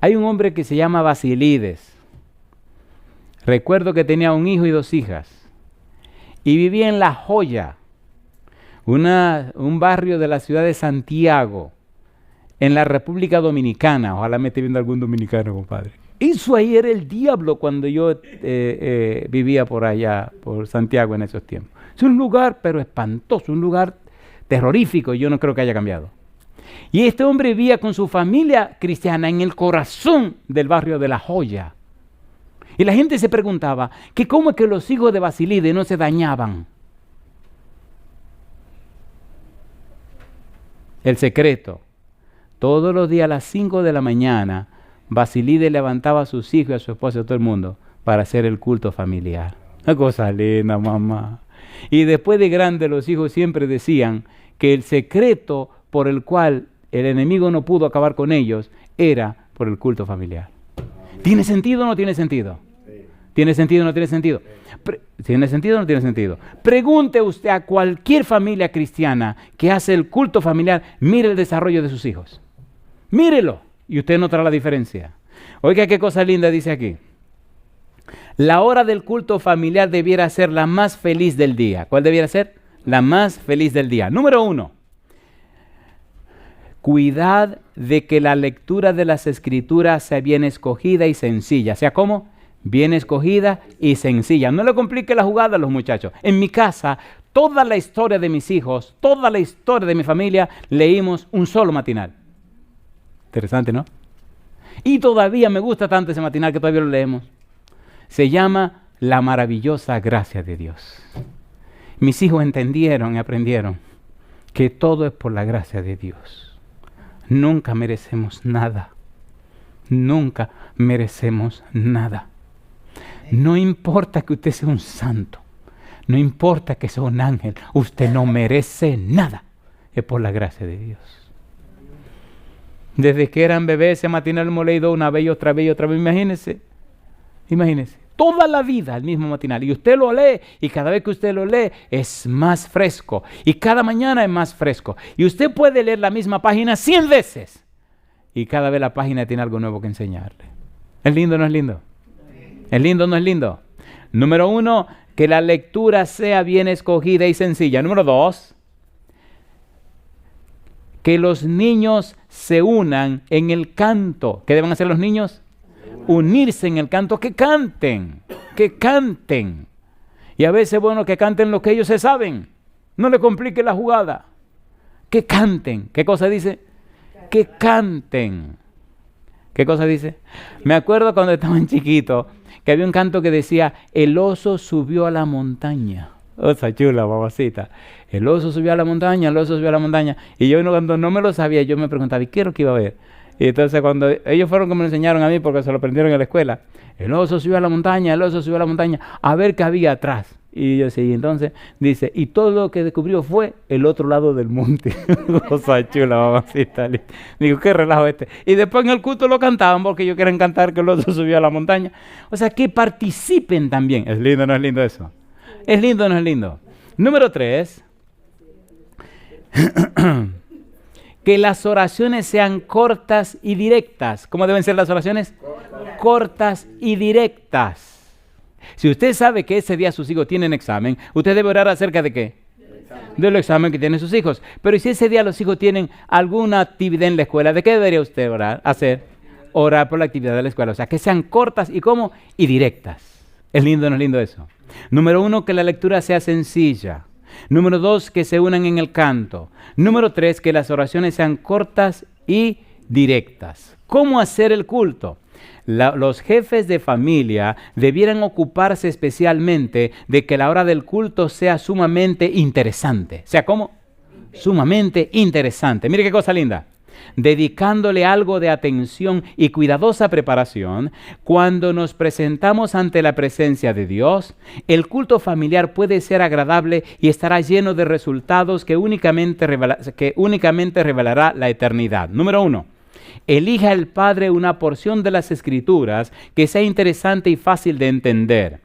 Speaker 3: Hay un hombre que se llama Basilides. Recuerdo que tenía un hijo y 2 hijas. Y vivía en La Joya, un barrio de la ciudad de Santiago, en la República Dominicana. Ojalá me esté viendo algún dominicano, compadre. Eso ahí era el diablo cuando yo vivía por allá, por Santiago en esos tiempos. Es un lugar, pero espantoso, un lugar terrorífico. Yo no creo que haya cambiado. Y este hombre vivía con su familia cristiana en el corazón del barrio de La Joya. Y la gente se preguntaba que cómo es que los hijos de Basilides no se dañaban. El secreto. Todos los días a las 5 de la mañana, Basilides levantaba a sus hijos y a su esposa y a todo el mundo para hacer el culto familiar. Una cosa linda, mamá. Y después de grande los hijos siempre decían que el secreto por el cual el enemigo no pudo acabar con ellos era por el culto familiar. ¿Tiene sentido o no tiene sentido? ¿Tiene sentido o no tiene sentido? ¿Tiene sentido o no tiene sentido? Pregunte usted a cualquier familia cristiana que hace el culto familiar, mire el desarrollo de sus hijos. Mírelo y usted notará la diferencia. Oiga qué cosa linda dice aquí. La hora del culto familiar debiera ser la más feliz del día. ¿Cuál debiera ser? La más feliz del día. Número 1. Cuidad de que la lectura de las Escrituras sea bien escogida y sencilla. ¿Sea cómo? Bien escogida y sencilla. No le complique la jugada a los muchachos. En mi casa, toda la historia de mis hijos, toda la historia de mi familia, leímos un solo matinal. Interesante, ¿no? Y todavía me gusta tanto ese matinal que todavía lo leemos. Se llama La maravillosa gracia de Dios. Mis hijos entendieron y aprendieron que todo es por la gracia de Dios. Nunca merecemos nada. Nunca merecemos nada. No importa que usted sea un santo. No importa que sea un ángel. Usted no merece nada. Es por la gracia de Dios. Desde que eran bebés, ese matinal hemos leído una vez y otra vez y otra vez. Imagínense. Toda la vida el mismo matinal. Y usted lo lee. Y cada vez que usted lo lee es más fresco. Y cada mañana es más fresco. Y usted puede leer la misma página 100 veces. Y cada vez la página tiene algo nuevo que enseñarle. ¿Es lindo o no es lindo? ¿Es lindo o no es lindo? Número 1, que la lectura sea bien escogida y sencilla. Número 2, que los niños se unan en el canto. ¿Qué deben hacer los niños? Unirse en el canto, que canten. Y a veces es bueno que canten lo que ellos se saben. No le complique la jugada. Que canten. ¿Qué cosa dice? Que canten. ¿Qué cosa dice? Me acuerdo cuando estaban chiquitos que había un canto que decía, el oso subió a la montaña. Osa chula, babacita. El oso subió a la montaña, el oso subió a la montaña. Y yo cuando no me lo sabía, yo me preguntaba, ¿y qué es lo que iba a ver? Y entonces cuando ellos fueron que me lo enseñaron a mí, porque se lo aprendieron en la escuela, el oso subió a la montaña, el oso subió a la montaña, a ver qué había atrás. Y yo sí, entonces dice, y todo lo que descubrió fue el otro lado del monte. Cosa chula, mamacita. Digo, qué relajo este. Y después en el culto lo cantaban porque ellos quieren cantar que el oso subió a la montaña. O sea, que participen también. ¿Es lindo o no es lindo eso? ¿Es lindo o no es lindo? Número 3. Que las oraciones sean cortas y directas. ¿Cómo deben ser las oraciones? Cortas y directas. Si usted sabe que ese día sus hijos tienen examen, usted debe orar acerca de ¿qué? Del examen que tienen sus hijos. Pero si ese día los hijos tienen alguna actividad en la escuela, ¿de qué debería usted hacer? Orar por la actividad de la escuela. O sea, que sean cortas y ¿cómo? Y directas. ¿Es lindo o no es lindo eso? Número 1, que la lectura sea sencilla. Número 2, que se unan en el canto. Número 3, que las oraciones sean cortas y directas. ¿Cómo hacer el culto? Los jefes de familia debieran ocuparse especialmente de que la hora del culto sea sumamente interesante. ¿Sea cómo? Sumamente interesante. Mire qué cosa linda. Dedicándole algo de atención y cuidadosa preparación, cuando nos presentamos ante la presencia de Dios, el culto familiar puede ser agradable y estará lleno de resultados que únicamente revelará la eternidad. Número 1. Elija el Padre una porción de las Escrituras que sea interesante y fácil de entender.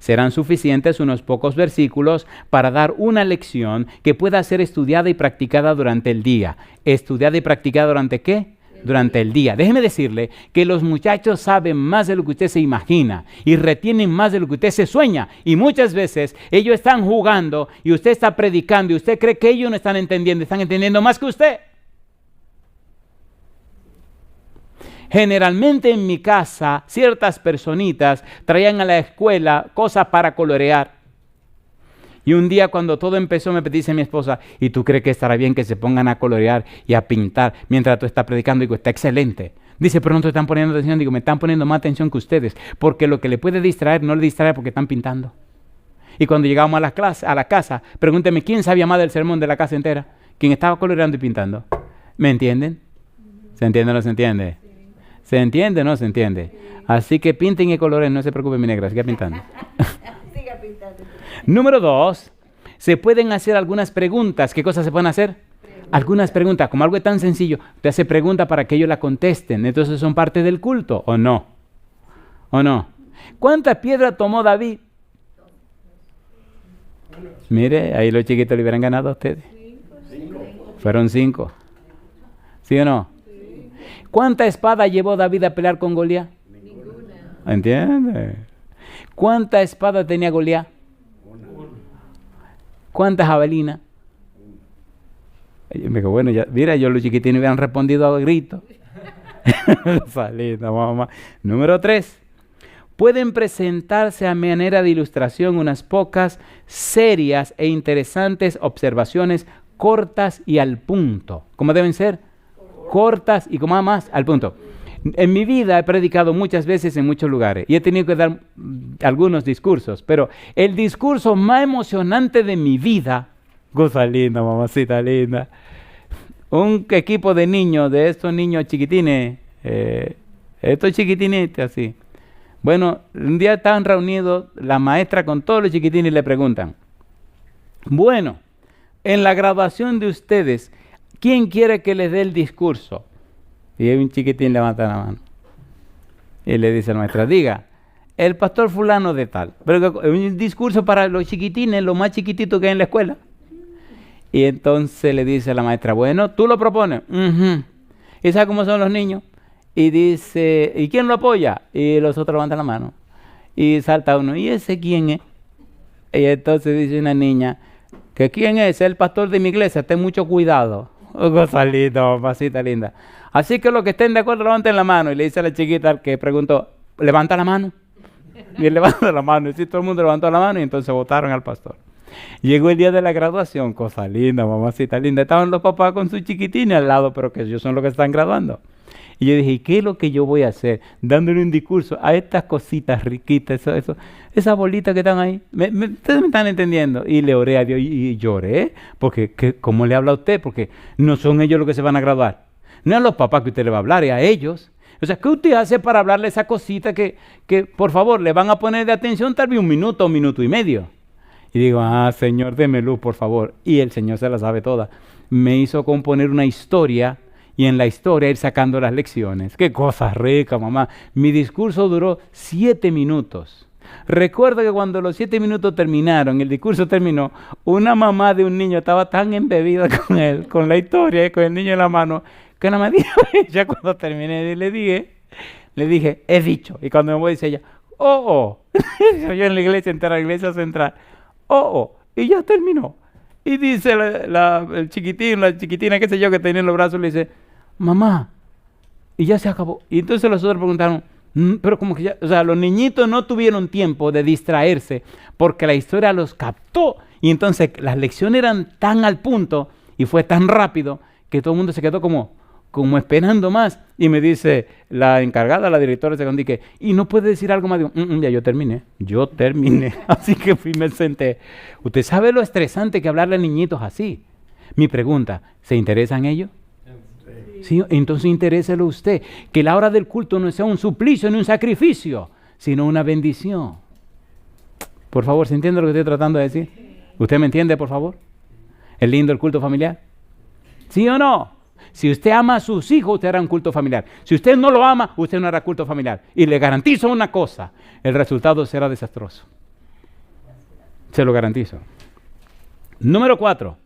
Speaker 3: Serán suficientes unos pocos versículos para dar una lección que pueda ser estudiada y practicada durante el día. ¿Estudiada y practicada durante qué? Durante el día. Déjeme decirle que los muchachos saben más de lo que usted se imagina y retienen más de lo que usted se sueña. Y muchas veces ellos están jugando y usted está predicando y usted cree que ellos no están entendiendo más que usted. Generalmente en mi casa, ciertas personitas traían a la escuela cosas para colorear. Y un día cuando todo empezó me dice mi esposa, ¿y tú crees que estará bien que se pongan a colorear y a pintar mientras tú estás predicando? Digo, está excelente. Dice, pero no te están poniendo atención. Digo, me están poniendo más atención que ustedes, porque lo que le puede distraer no le distrae porque están pintando. Y cuando llegamos a la casa, pregúnteme, ¿quién sabía más del sermón de la casa entera? ¿Quién estaba coloreando y pintando? ¿Me entienden? ¿Se entiende o no se entiende? ¿Se entiende o no se entiende? Así que pinten y coloren, no se preocupe mi negra, siga pintando.
Speaker 4: Siga pintando.
Speaker 3: Número 2, se pueden hacer algunas preguntas. ¿Qué cosas se pueden hacer? Algunas preguntas, como algo tan sencillo. Usted hace preguntas para que ellos la contesten, entonces son parte del culto, ¿o no? ¿O no? ¿Cuántas piedras tomó David? Mire, ahí los chiquitos le hubieran ganado a ustedes. 5. Fueron 5. ¿Sí o no? ¿Cuánta espada llevó David a pelear con Goliat?
Speaker 4: Ninguna.
Speaker 3: ¿Entiende? ¿Cuántas espadas tenía Goliat? ¿Cuántas jabalinas? Me dijo, bueno, ya, mira, yo los chiquitines hubieran respondido a gritos. Salida, mamá. Número 3. Pueden presentarse a manera de ilustración unas pocas serias e interesantes observaciones cortas y al punto. ¿Cómo deben ser? Cortas y como más al punto. En mi vida he predicado muchas veces en muchos lugares y he tenido que dar algunos discursos, pero el discurso más emocionante de mi vida, cosa linda, mamacita linda, un equipo de niños, de estos niños chiquitines, estos chiquitinitos así. Bueno, un día estaban reunidos la maestra con todos los chiquitines y le preguntan, bueno, en la graduación de ustedes, ¿quién quiere que les dé el discurso? Y un chiquitín levanta la mano y le dice a la maestra, diga, el pastor fulano de tal. Pero un discurso para los chiquitines, los más chiquititos que hay en la escuela. Y entonces le dice a la maestra, bueno, tú lo propones. ¿Y sabes cómo son los niños? Y dice, ¿y quién lo apoya? Y los otros levantan la mano. Y salta uno, ¿y ese quién es? Y entonces dice una niña, ¿que quién es? Es el pastor de mi iglesia, ten mucho cuidado. Oh, cosa linda, mamacita linda. Así que los que estén de acuerdo levanten la mano. Y le dice a la chiquita al que preguntó, levanta la mano. Y él levanta la mano. Y sí, todo el mundo levantó la mano y entonces votaron al pastor. Llegó el día de la graduación, cosa linda, mamacita linda. Estaban los papás con sus chiquitines al lado, pero que ellos son los que están graduando. Y yo dije, ¿qué es lo que yo voy a hacer? Dándole un discurso a estas cositas riquitas, esas bolitas que están ahí. Ustedes me están entendiendo. Y le oré a Dios y lloré, porque ¿cómo le habla a usted? Porque no son ellos los que se van a graduar. No es a los papás que usted le va a hablar, es a ellos. O sea, ¿qué usted hace para hablarle esa cosita que por favor, le van a poner de atención tal vez un minuto y medio? Y digo, Señor, deme luz, por favor. Y el Señor se la sabe toda. Me hizo componer una historia y en la historia ir sacando las lecciones. ¡Qué cosa rica, mamá! Mi discurso duró 7 minutos. Recuerdo que cuando los 7 minutos terminaron, el discurso terminó, una mamá de un niño estaba tan embebida con él, con la historia, con el niño en la mano, que nada más dijo ella cuando terminé, le dije, he dicho. Y cuando me voy dice ella, yo en la iglesia entera, la iglesia central, y ya terminó. Y dice el chiquitín, la chiquitina, qué sé yo, que tenía en los brazos, le dice, mamá, y ya se acabó. Y entonces los otros preguntaron, pero como que ya, o sea, los niñitos no tuvieron tiempo de distraerse porque la historia los captó. Y entonces las lecciones eran tan al punto y fue tan rápido que todo el mundo se quedó como esperando más. Y me dice la encargada, la directora de segundo, y no puede decir algo más. Digo, ya yo terminé. Así que fui y me senté. ¿Usted sabe lo estresante que hablarle a niñitos así? Mi pregunta, ¿se interesan ellos? Sí, entonces interéselo usted. Que la hora del culto no sea un suplicio ni un sacrificio, sino una bendición. Por favor, ¿se entiende lo que estoy tratando de decir? ¿Usted me entiende, por favor? ¿Es lindo el culto familiar? ¿Sí o no? Si usted ama a sus hijos, usted hará un culto familiar. Si usted no lo ama, usted no hará culto familiar. Y le garantizo una cosa, el resultado será desastroso. Se lo garantizo. Número 4.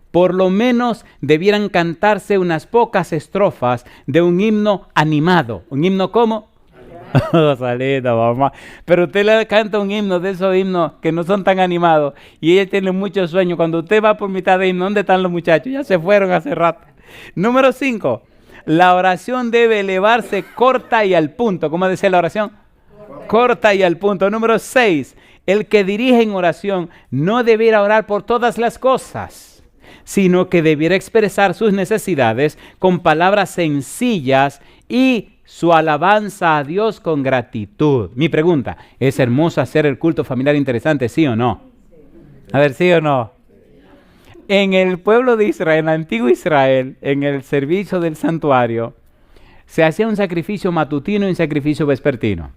Speaker 3: Por lo menos debieran cantarse unas pocas estrofas de un himno animado. ¿Un himno cómo? Salida, mamá. Pero usted le canta un himno de esos himnos que no son tan animados y ella tiene mucho sueño. Cuando usted va por mitad de himno, ¿dónde están los muchachos? Ya se fueron hace rato. Número 5. La oración debe elevarse corta y al punto. ¿Cómo decía la oración? Corta y al punto. Número 6. El que dirige en oración no debiera orar por todas las cosas, sino que debiera expresar sus necesidades con palabras sencillas y su alabanza a Dios con gratitud. Mi pregunta, ¿es hermoso hacer el culto familiar interesante, sí o no? A ver, ¿sí o no? En el pueblo de Israel, en el antiguo Israel, en el servicio del santuario, se hacía un sacrificio matutino y un sacrificio vespertino.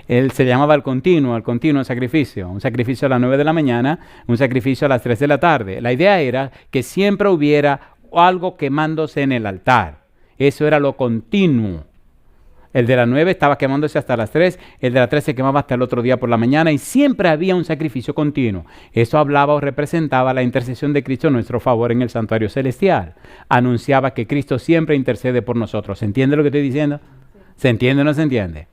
Speaker 3: Él se llamaba el continuo sacrificio. Un sacrificio a las 9 de la mañana, un sacrificio a las 3 de la tarde. La idea era que siempre hubiera algo quemándose en el altar. Eso era lo continuo. El de las 9 estaba quemándose hasta las 3, el de las 3 se quemaba hasta el otro día por la mañana y siempre había un sacrificio continuo. Eso hablaba o representaba la intercesión de Cristo en nuestro favor en el santuario celestial. Anunciaba que Cristo siempre intercede por nosotros. ¿Se entiende lo que estoy diciendo? ¿Se entiende o no se entiende?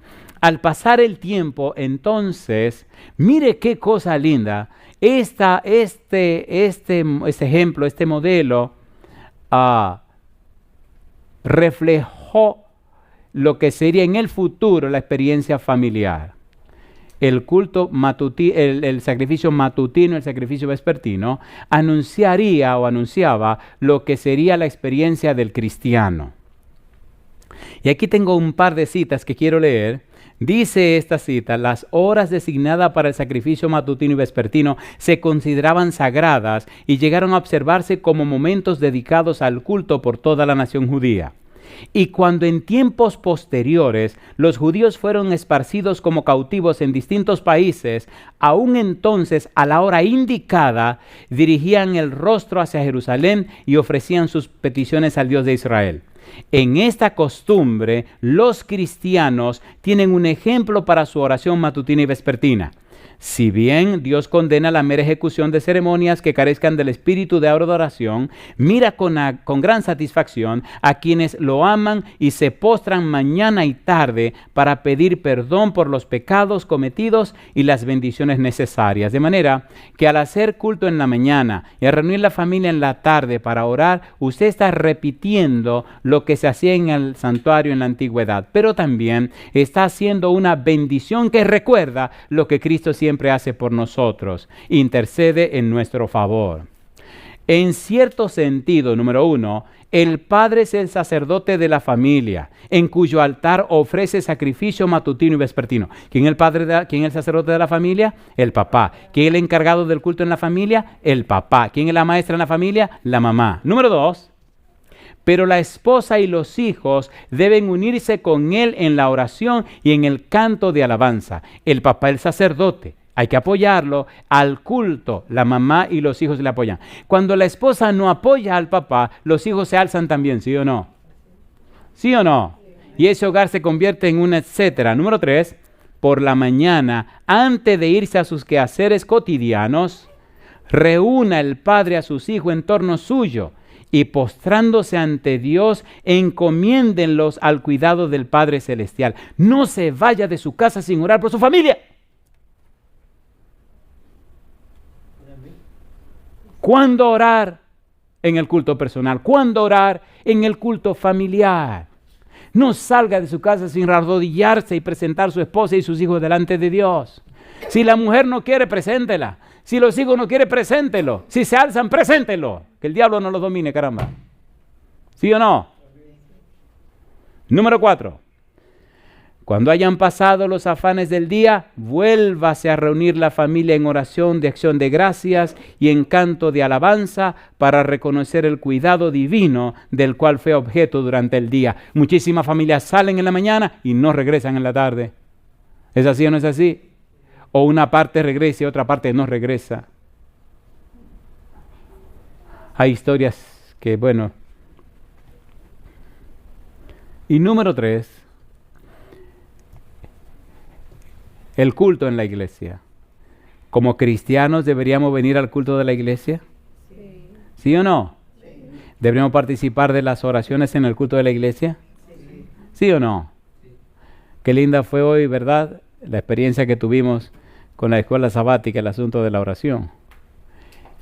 Speaker 3: Al pasar el tiempo, entonces, mire qué cosa linda. Este ejemplo, este modelo, reflejó lo que sería en el futuro la experiencia familiar. El culto matutino, el sacrificio matutino, el sacrificio vespertino, anunciaba lo que sería la experiencia del cristiano. Y aquí tengo un par de citas que quiero leer. Dice esta cita: las horas designadas para el sacrificio matutino y vespertino se consideraban sagradas y llegaron a observarse como momentos dedicados al culto por toda la nación judía. Y cuando en tiempos posteriores los judíos fueron esparcidos como cautivos en distintos países, aún entonces a la hora indicada dirigían el rostro hacia Jerusalén y ofrecían sus peticiones al Dios de Israel. En esta costumbre, los cristianos tienen un ejemplo para su oración matutina y vespertina. Si bien Dios condena la mera ejecución de ceremonias que carezcan del espíritu de adoración, mira con gran satisfacción a quienes lo aman y se postran mañana y tarde para pedir perdón por los pecados cometidos y las bendiciones necesarias. De manera que al hacer culto en la mañana y a reunir la familia en la tarde para orar, usted está repitiendo lo que se hacía en el santuario en la antigüedad, pero también está haciendo una bendición que recuerda lo que Cristo siempre hace por nosotros, intercede en nuestro favor. En cierto sentido, número 1, el padre es el sacerdote de la familia, en cuyo altar ofrece sacrificio matutino y vespertino. ¿Quién es el padre? ¿Quién es el sacerdote de la familia? El papá. ¿Quién es el encargado del culto en la familia? El papá. ¿Quién es la maestra en la familia? La mamá. Número 2, pero la esposa y los hijos deben unirse con él en la oración y en el canto de alabanza. El papá, el sacerdote, hay que apoyarlo al culto. La mamá y los hijos le apoyan. Cuando la esposa no apoya al papá, los hijos se alzan también, ¿sí o no? ¿Sí o no? Y ese hogar se convierte en un etcétera. Número 3, por la mañana, antes de irse a sus quehaceres cotidianos, reúna el padre a sus hijos en torno suyo y postrándose ante Dios, encomiéndenlos al cuidado del Padre Celestial. No se vaya de su casa sin orar por su familia. ¿Cuándo orar? En el culto personal. ¿Cuándo orar? En el culto familiar. No salga de su casa sin arrodillarse y presentar a su esposa y sus hijos delante de Dios. Si la mujer no quiere, preséntela. Si los hijos no quieren, preséntelo. Si se alzan, preséntelo. Que el diablo no los domine, caramba. ¿Sí o no? Número 4. Cuando hayan pasado los afanes del día, vuélvase a reunir la familia en oración de acción de gracias y en canto de alabanza para reconocer el cuidado divino del cual fue objeto durante el día. Muchísimas familias salen en la mañana y no regresan en la tarde. ¿Es así o no es así? O una parte regresa y otra parte no regresa. Hay historias que, bueno. Y número 3, el culto en la iglesia. ¿Como cristianos deberíamos venir al culto de la iglesia? Sí. ¿Sí o no? Sí. ¿Deberíamos participar de las oraciones en el culto de la iglesia? Sí. ¿Sí o no? Sí. Qué linda fue hoy, ¿verdad? La experiencia que tuvimos con la escuela sabática, el asunto de la oración.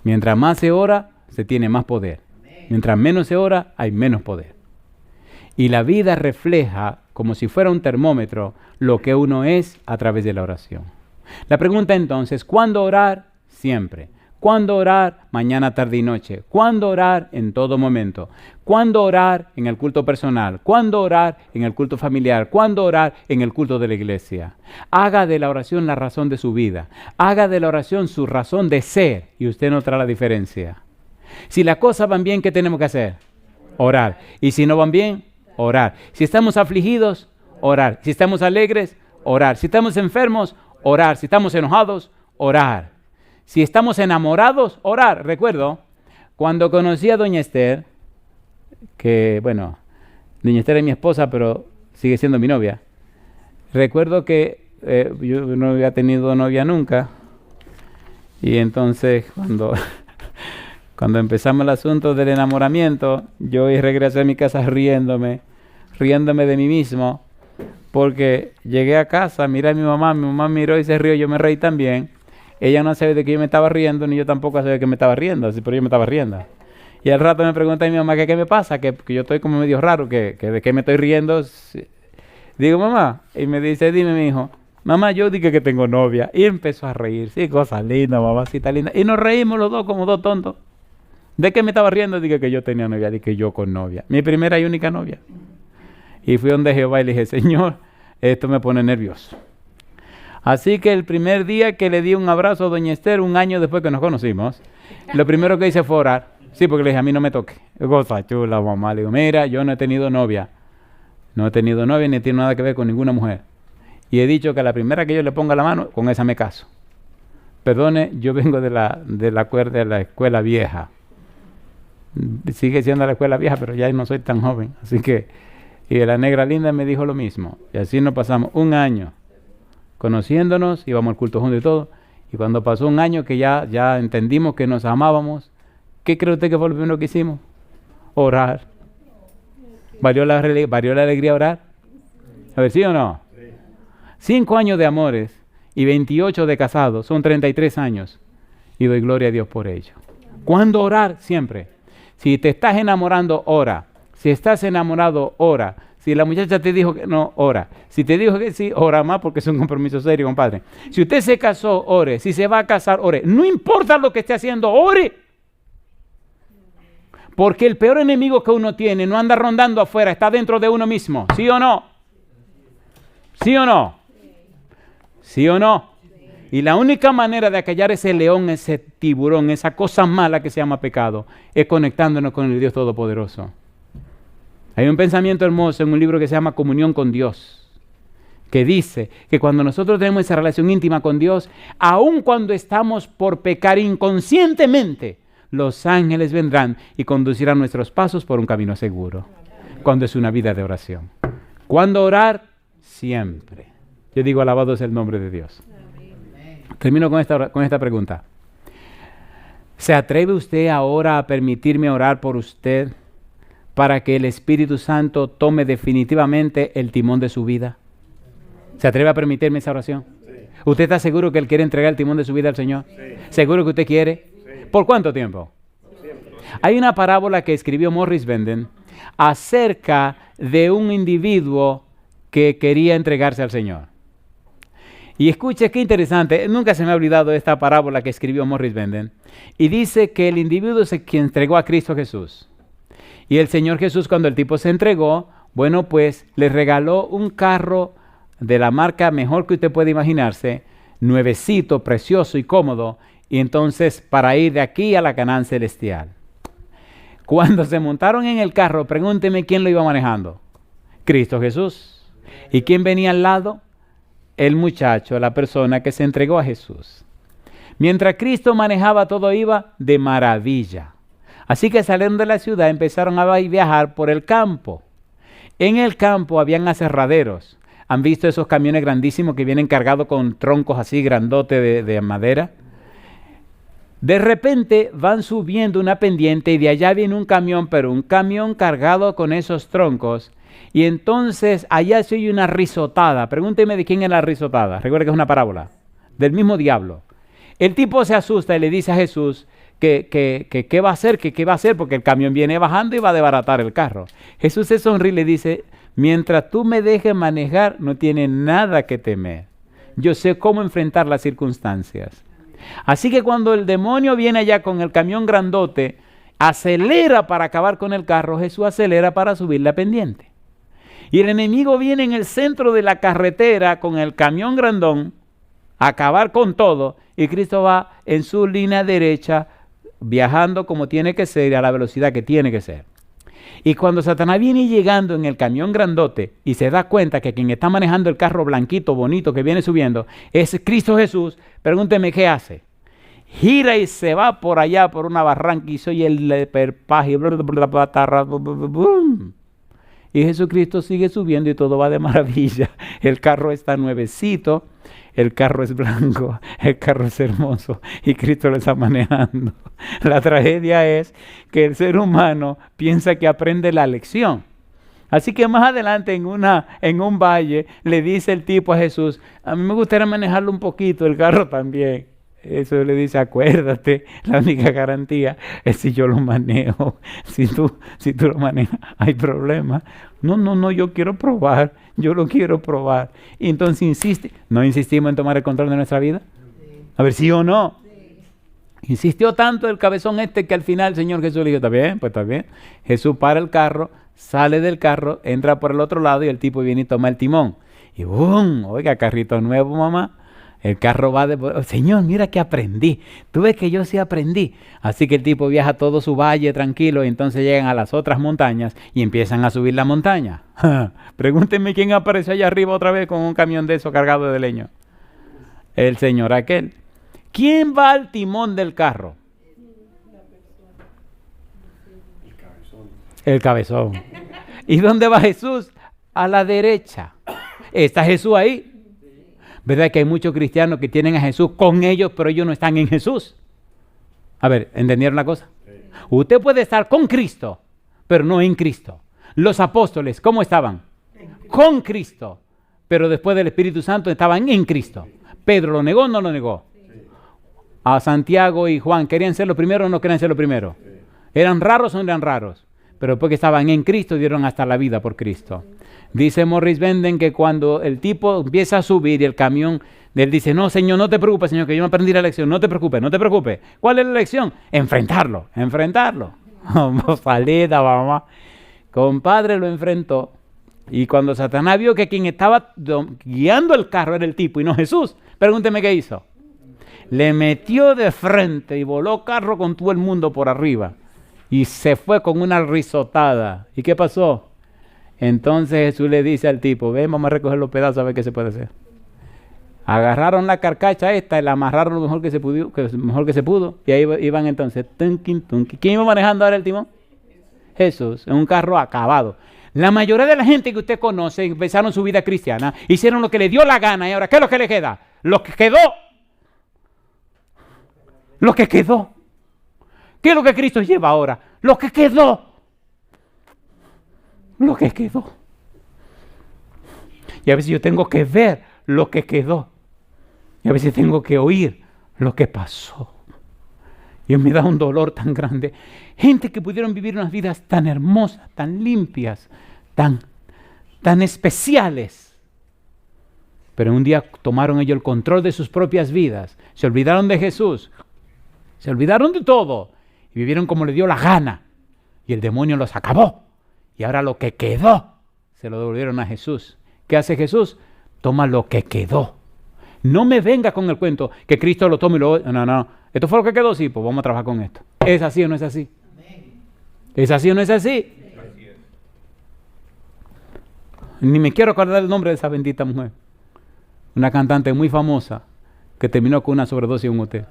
Speaker 3: Mientras más se ora, se tiene más poder. Mientras menos se ora, hay menos poder. Y la vida refleja, como si fuera un termómetro, lo que uno es a través de la oración. La pregunta entonces, ¿cuándo orar? Siempre. ¿Cuándo orar? Mañana, tarde y noche. ¿Cuándo orar? En todo momento. ¿Cuándo orar? En el culto personal. ¿Cuándo orar? En el culto familiar. ¿Cuándo orar? En el culto de la iglesia. Haga de la oración la razón de su vida. Haga de la oración su razón de ser y usted notará la diferencia. Si las cosas van bien, ¿qué tenemos que hacer? Orar. Y si no van bien, orar. Si estamos afligidos, orar. Si estamos alegres, orar. Si estamos enfermos, orar. Si estamos enojados, orar. Si estamos enamorados, orar. Recuerdo, cuando conocí a doña Esther, que, bueno, doña Esther es mi esposa, pero sigue siendo mi novia. Recuerdo que yo no había tenido novia nunca. Y entonces, cuando empezamos el asunto del enamoramiento, yo regresé a mi casa riéndome de mí mismo, porque llegué a casa, miré a mi mamá miró y se rió, yo me reí también. Ella no sabía de que yo me estaba riendo, ni yo tampoco sabía que me estaba riendo, así, pero yo me estaba riendo. Y al rato me pregunta mi mamá que qué me pasa, que yo estoy como medio raro, que de qué me estoy riendo. Digo, mamá, y me dice, dime, mi hijo, mamá, yo dije que tengo novia. Y empezó a reír, sí, cosa linda, mamacita linda. Y nos reímos los dos como dos tontos. ¿De qué me estaba riendo? Dije que yo tenía novia, dije yo con novia. Mi primera y única novia. Y fui donde Jehová y le dije, Señor, esto me pone nervioso. Así que el primer día que le di un abrazo a doña Esther, un año después que nos conocimos, lo primero que hice fue orar. Sí, porque le dije, a mí no me toque. Cosa chula, mamá. Le digo, mira, yo no he tenido novia. No he tenido novia ni tiene nada que ver con ninguna mujer. Y he dicho que a la primera que yo le ponga la mano, con esa me caso. Perdone, yo vengo de la escuela vieja. Sigue siendo la escuela vieja, pero ya no soy tan joven. Así que, y la negra linda me dijo lo mismo. Y así nos pasamos un año conociéndonos, íbamos al culto juntos y todo. Y cuando pasó un año que ya entendimos que nos amábamos, ¿qué cree usted que fue lo primero que hicimos? Orar. ¿Valió la alegría orar? A ver, ¿sí o no? 5 años de amores y 28 de casados, son 33 años. Y doy gloria a Dios por ello. ¿Cuándo orar? Siempre. Si te estás enamorando, ora. Si estás enamorado, ora. Si la muchacha te dijo que no, ora. Si te dijo que sí, ora más porque es un compromiso serio, compadre. Si usted se casó, ore. Si se va a casar, ore. No importa lo que esté haciendo, ore. Porque el peor enemigo que uno tiene no anda rondando afuera, está dentro de uno mismo. ¿Sí o no? ¿Sí o no? ¿Sí o no? Y la única manera de acallar ese león, ese tiburón, esa cosa mala que se llama pecado, es conectándonos con el Dios Todopoderoso. Hay un pensamiento hermoso en un libro que se llama Comunión con Dios, que dice que cuando nosotros tenemos esa relación íntima con Dios, aun cuando estamos por pecar inconscientemente, los ángeles vendrán y conducirán nuestros pasos por un camino seguro. Cuando es una vida de oración. ¿Cuándo orar? Siempre. Yo digo, alabado es el nombre de Dios. Termino con esta pregunta. ¿Se atreve usted ahora a permitirme orar por usted para que el Espíritu Santo tome definitivamente el timón de su vida? ¿Se atreve a permitirme esa oración? Sí. ¿Usted está seguro que Él quiere entregar el timón de su vida al Señor? Sí. ¿Seguro que usted quiere? Sí. ¿Por cuánto tiempo? Siempre. Hay una parábola que escribió Morris Benden acerca de un individuo que quería entregarse al Señor. Y escuche qué interesante, nunca se me ha olvidado esta parábola que escribió Morris Benden. Y dice que el individuo es quien entregó a Cristo Jesús. Y el Señor Jesús, cuando el tipo se entregó, bueno, pues le regaló un carro de la marca mejor que usted puede imaginarse, nuevecito, precioso y cómodo, y entonces para ir de aquí a la Canaán celestial. Cuando se montaron en el carro, pregúnteme quién lo iba manejando. Cristo Jesús. ¿Y quién venía al lado? El muchacho, la persona que se entregó a Jesús. Mientras Cristo manejaba, todo iba de maravilla. Así que saliendo de la ciudad empezaron a viajar por el campo. En el campo habían aserraderos. ¿Han visto esos camiones grandísimos que vienen cargados con troncos así grandotes de madera? De repente van subiendo una pendiente y de allá viene un camión, pero un camión cargado con esos troncos. Y entonces allá se oye una risotada. Pregúnteme de quién es la risotada. Recuerda que es una parábola. Del mismo diablo. El tipo se asusta y le dice a Jesús que qué va a hacer, que qué va a hacer, porque el camión viene bajando y va a desbaratar el carro. Jesús se sonríe y le dice, mientras tú me dejes manejar, no tienes nada que temer. Yo sé cómo enfrentar las circunstancias. Así que cuando el demonio viene allá con el camión grandote, acelera para acabar con el carro, Jesús acelera para subir la pendiente. Y el enemigo viene en el centro de la carretera con el camión grandón a acabar con todo. Y Cristo va en su línea derecha viajando como tiene que ser y a la velocidad que tiene que ser. Y cuando Satanás viene llegando en el camión grandote y se da cuenta que quien está manejando el carro blanquito, bonito que viene subiendo es Cristo Jesús, pregúnteme qué hace. Gira y se va por allá por una barranca y soy el perpaje. Y Jesucristo sigue subiendo y todo va de maravilla. El carro está nuevecito, el carro es blanco, el carro es hermoso y Cristo lo está manejando. La tragedia es que el ser humano piensa que aprende la lección. Así que más adelante en un valle le dice el tipo a Jesús, a mí me gustaría manejarlo un poquito, el carro también. Eso le dice, acuérdate, la única garantía es si yo lo manejo. Si tú lo manejas, hay problema. No, yo quiero probar, yo lo quiero probar. Y entonces insiste, ¿no insistimos en tomar el control de nuestra vida? A ver, ¿sí o no? Insistió tanto el cabezón que al final el Señor Jesús le dijo, está bien, pues está bien. Jesús para el carro, sale del carro, entra por el otro lado y el tipo viene y toma el timón. Y ¡bum! Oiga, carrito nuevo, mamá. El carro va de... Señor, mira que aprendí. Tú ves que yo sí aprendí. Así que el tipo viaja todo su valle tranquilo y entonces llegan a las otras montañas y empiezan a subir la montaña. Pregúntenme quién apareció allá arriba otra vez con un camión de eso cargado de leño. El señor aquel. ¿Quién va al timón del carro? El cabezón. ¿Y dónde va Jesús? A la derecha. ¿Está Jesús ahí? ¿Verdad que hay muchos cristianos que tienen a Jesús con ellos, pero ellos no están en Jesús? A ver, ¿entendieron la cosa? Usted puede estar con Cristo, pero no en Cristo. Los apóstoles, ¿cómo estaban? Con Cristo, pero después del Espíritu Santo estaban en Cristo. ¿Pedro lo negó o no lo negó? A Santiago y Juan, ¿querían ser los primeros o no querían ser los primeros? ¿Eran raros o no eran raros? Pero porque estaban en Cristo, dieron hasta la vida por Cristo. Dice Morris Benden que cuando el tipo empieza a subir y el camión, él dice, no, Señor, no te preocupes, Señor, que yo me aprendí la lección, no te preocupes, no te preocupes. ¿Cuál es la lección? Enfrentarlo. Salida, mamá. Compadre, lo enfrentó. Y cuando Satanás vio que quien estaba guiando el carro era el tipo y no Jesús, pregúnteme qué hizo. Le metió de frente y voló carro con todo el mundo por arriba. Y se fue con una risotada. ¿Y qué pasó? Entonces Jesús le dice al tipo, ven, vamos a recoger los pedazos a ver qué se puede hacer. Agarraron la carcacha esta y la amarraron lo mejor que se pudo. Y ahí iban entonces. Tunkin. ¿Quién iba manejando ahora el timón? Jesús, en un carro acabado. La mayoría de la gente que usted conoce empezaron su vida cristiana, hicieron lo que le dio la gana y ahora, ¿qué es lo que le queda? Lo que quedó. Lo que quedó. ¿Qué es lo que Cristo lleva ahora? Lo que quedó. Lo que quedó. Y a veces yo tengo que ver lo que quedó. Y a veces tengo que oír lo que pasó. Y me da un dolor tan grande. Gente que pudieron vivir unas vidas tan hermosas, tan limpias, tan especiales. Pero un día tomaron ellos el control de sus propias vidas. Se olvidaron de Jesús. Se olvidaron de todo. Y vivieron como le dio la gana. Y el demonio los acabó. Y ahora lo que quedó, se lo devolvieron a Jesús. ¿Qué hace Jesús? Toma lo que quedó. No me venga con el cuento que Cristo lo tome y lo... No. ¿Esto fue lo que quedó? Sí, pues vamos a trabajar con esto. ¿Es así o no es así? ¿Es así o no es así? Ni me quiero acordar el nombre de esa bendita mujer. Una cantante muy famosa que terminó con una sobredosis en un hotel.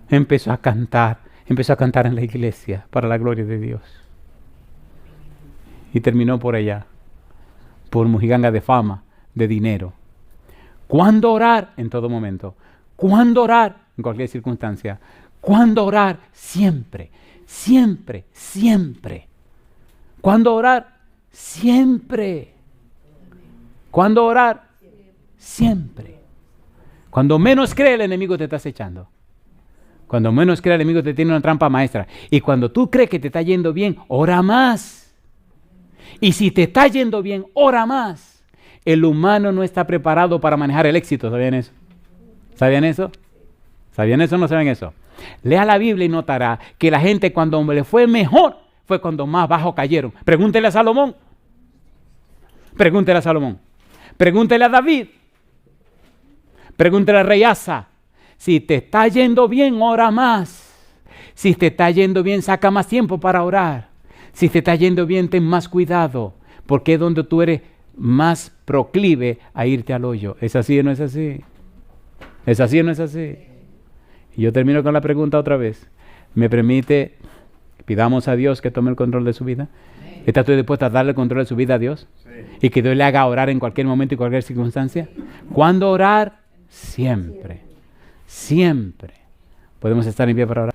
Speaker 3: Empezó a cantar en la iglesia para la gloria de Dios. Y terminó por allá, por mojiganga de fama, de dinero. ¿Cuándo orar? En todo momento. ¿Cuándo orar? En cualquier circunstancia. ¿Cuándo orar? Siempre. ¿Cuándo orar? Siempre. ¿Cuándo orar? Siempre. Cuando menos cree el enemigo te está acechando. Cuando menos cree el enemigo te tiene una trampa maestra. Y cuando tú crees que te está yendo bien, ora más. Y si te está yendo bien, ora más. El humano no está preparado para manejar el éxito. ¿Sabían eso? ¿Sabían eso? ¿Sabían eso o no saben eso? Lea la Biblia y notará que la gente cuando le fue mejor fue cuando más bajo cayeron. Pregúntele a Salomón. Pregúntele a Salomón. Pregúntele a David. Pregúntele al rey Asa. Si te está yendo bien, ora más. Si te está yendo bien, saca más tiempo para orar. Si te está yendo bien, ten más cuidado, porque es donde tú eres más proclive a irte al hoyo. ¿Es así o no es así? ¿Es así o no es así? Y yo termino con la pregunta otra vez. ¿Me permite, pidamos a Dios que tome el control de su vida? ¿Está usted dispuesto a darle el control de su vida a Dios? Sí. Y que Dios le haga orar en cualquier momento y cualquier circunstancia. ¿Cuándo orar? Siempre. Podemos estar en pie para orar.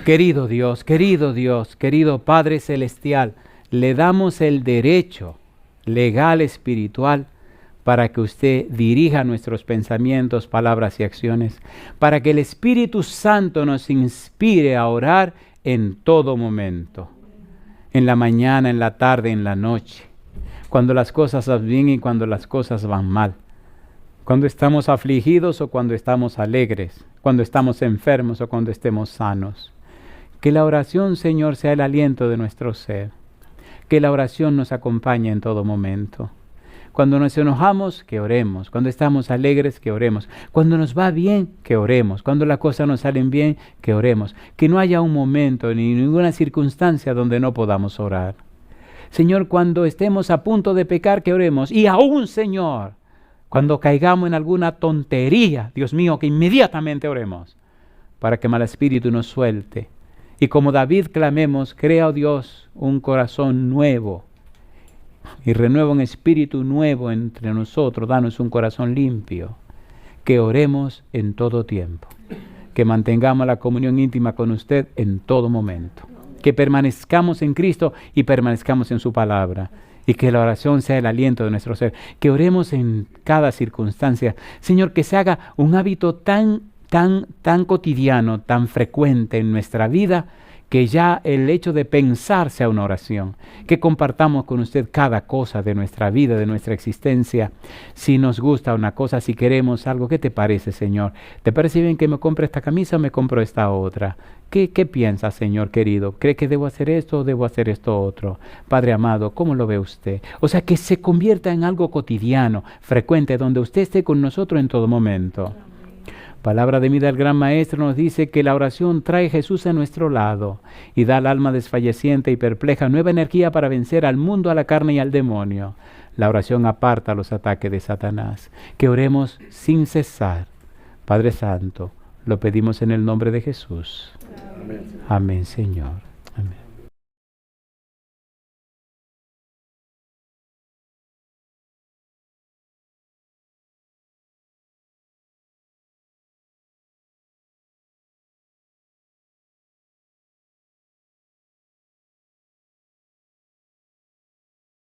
Speaker 3: Querido Dios, querido Padre Celestial, le damos el derecho legal, espiritual, para que usted dirija nuestros pensamientos, palabras y acciones, para que el Espíritu Santo nos inspire a orar en todo momento, en la mañana, en la tarde, en la noche, cuando las cosas van bien y cuando las cosas van mal, cuando estamos afligidos o cuando estamos alegres, cuando estamos enfermos o cuando estemos sanos. Que la oración, Señor, sea el aliento de nuestro ser. Que la oración nos acompañe en todo momento. Cuando nos enojamos, que oremos. Cuando estamos alegres, que oremos. Cuando nos va bien, que oremos. Cuando las cosas nos salen bien, que oremos. Que no haya un momento ni ninguna circunstancia donde no podamos orar. Señor, cuando estemos a punto de pecar, que oremos. Y aún, Señor, cuando caigamos en alguna tontería, Dios mío, que inmediatamente oremos para que mal espíritu nos suelte. Y como David clamemos, crea, oh Dios, un corazón nuevo y renueva un espíritu nuevo entre nosotros. Danos un corazón limpio. Que oremos en todo tiempo. Que mantengamos la comunión íntima con usted en todo momento. Que permanezcamos en Cristo y permanezcamos en su palabra. Y que la oración sea el aliento de nuestro ser. Que oremos en cada circunstancia. Señor, que se haga un hábito tan cotidiano, tan frecuente en nuestra vida, que ya el hecho de pensar sea una oración, que compartamos con usted cada cosa de nuestra vida, de nuestra existencia. Si nos gusta una cosa, si queremos algo, ¿qué te parece, Señor? ¿Te parece bien que me compre esta camisa o me compro esta otra? ¿Qué piensa, Señor querido? ¿Cree que debo hacer esto o debo hacer esto otro? Padre amado, ¿cómo lo ve usted? O sea, que se convierta en algo cotidiano, frecuente, donde usted esté con nosotros en todo momento. Palabra de vida del Gran Maestro nos dice que la oración trae a Jesús a nuestro lado y da al alma desfalleciente y perpleja nueva energía para vencer al mundo, a la carne y al demonio. La oración aparta los ataques de Satanás. Que oremos sin cesar. Padre Santo, lo pedimos en el nombre de Jesús. Amén, Señor.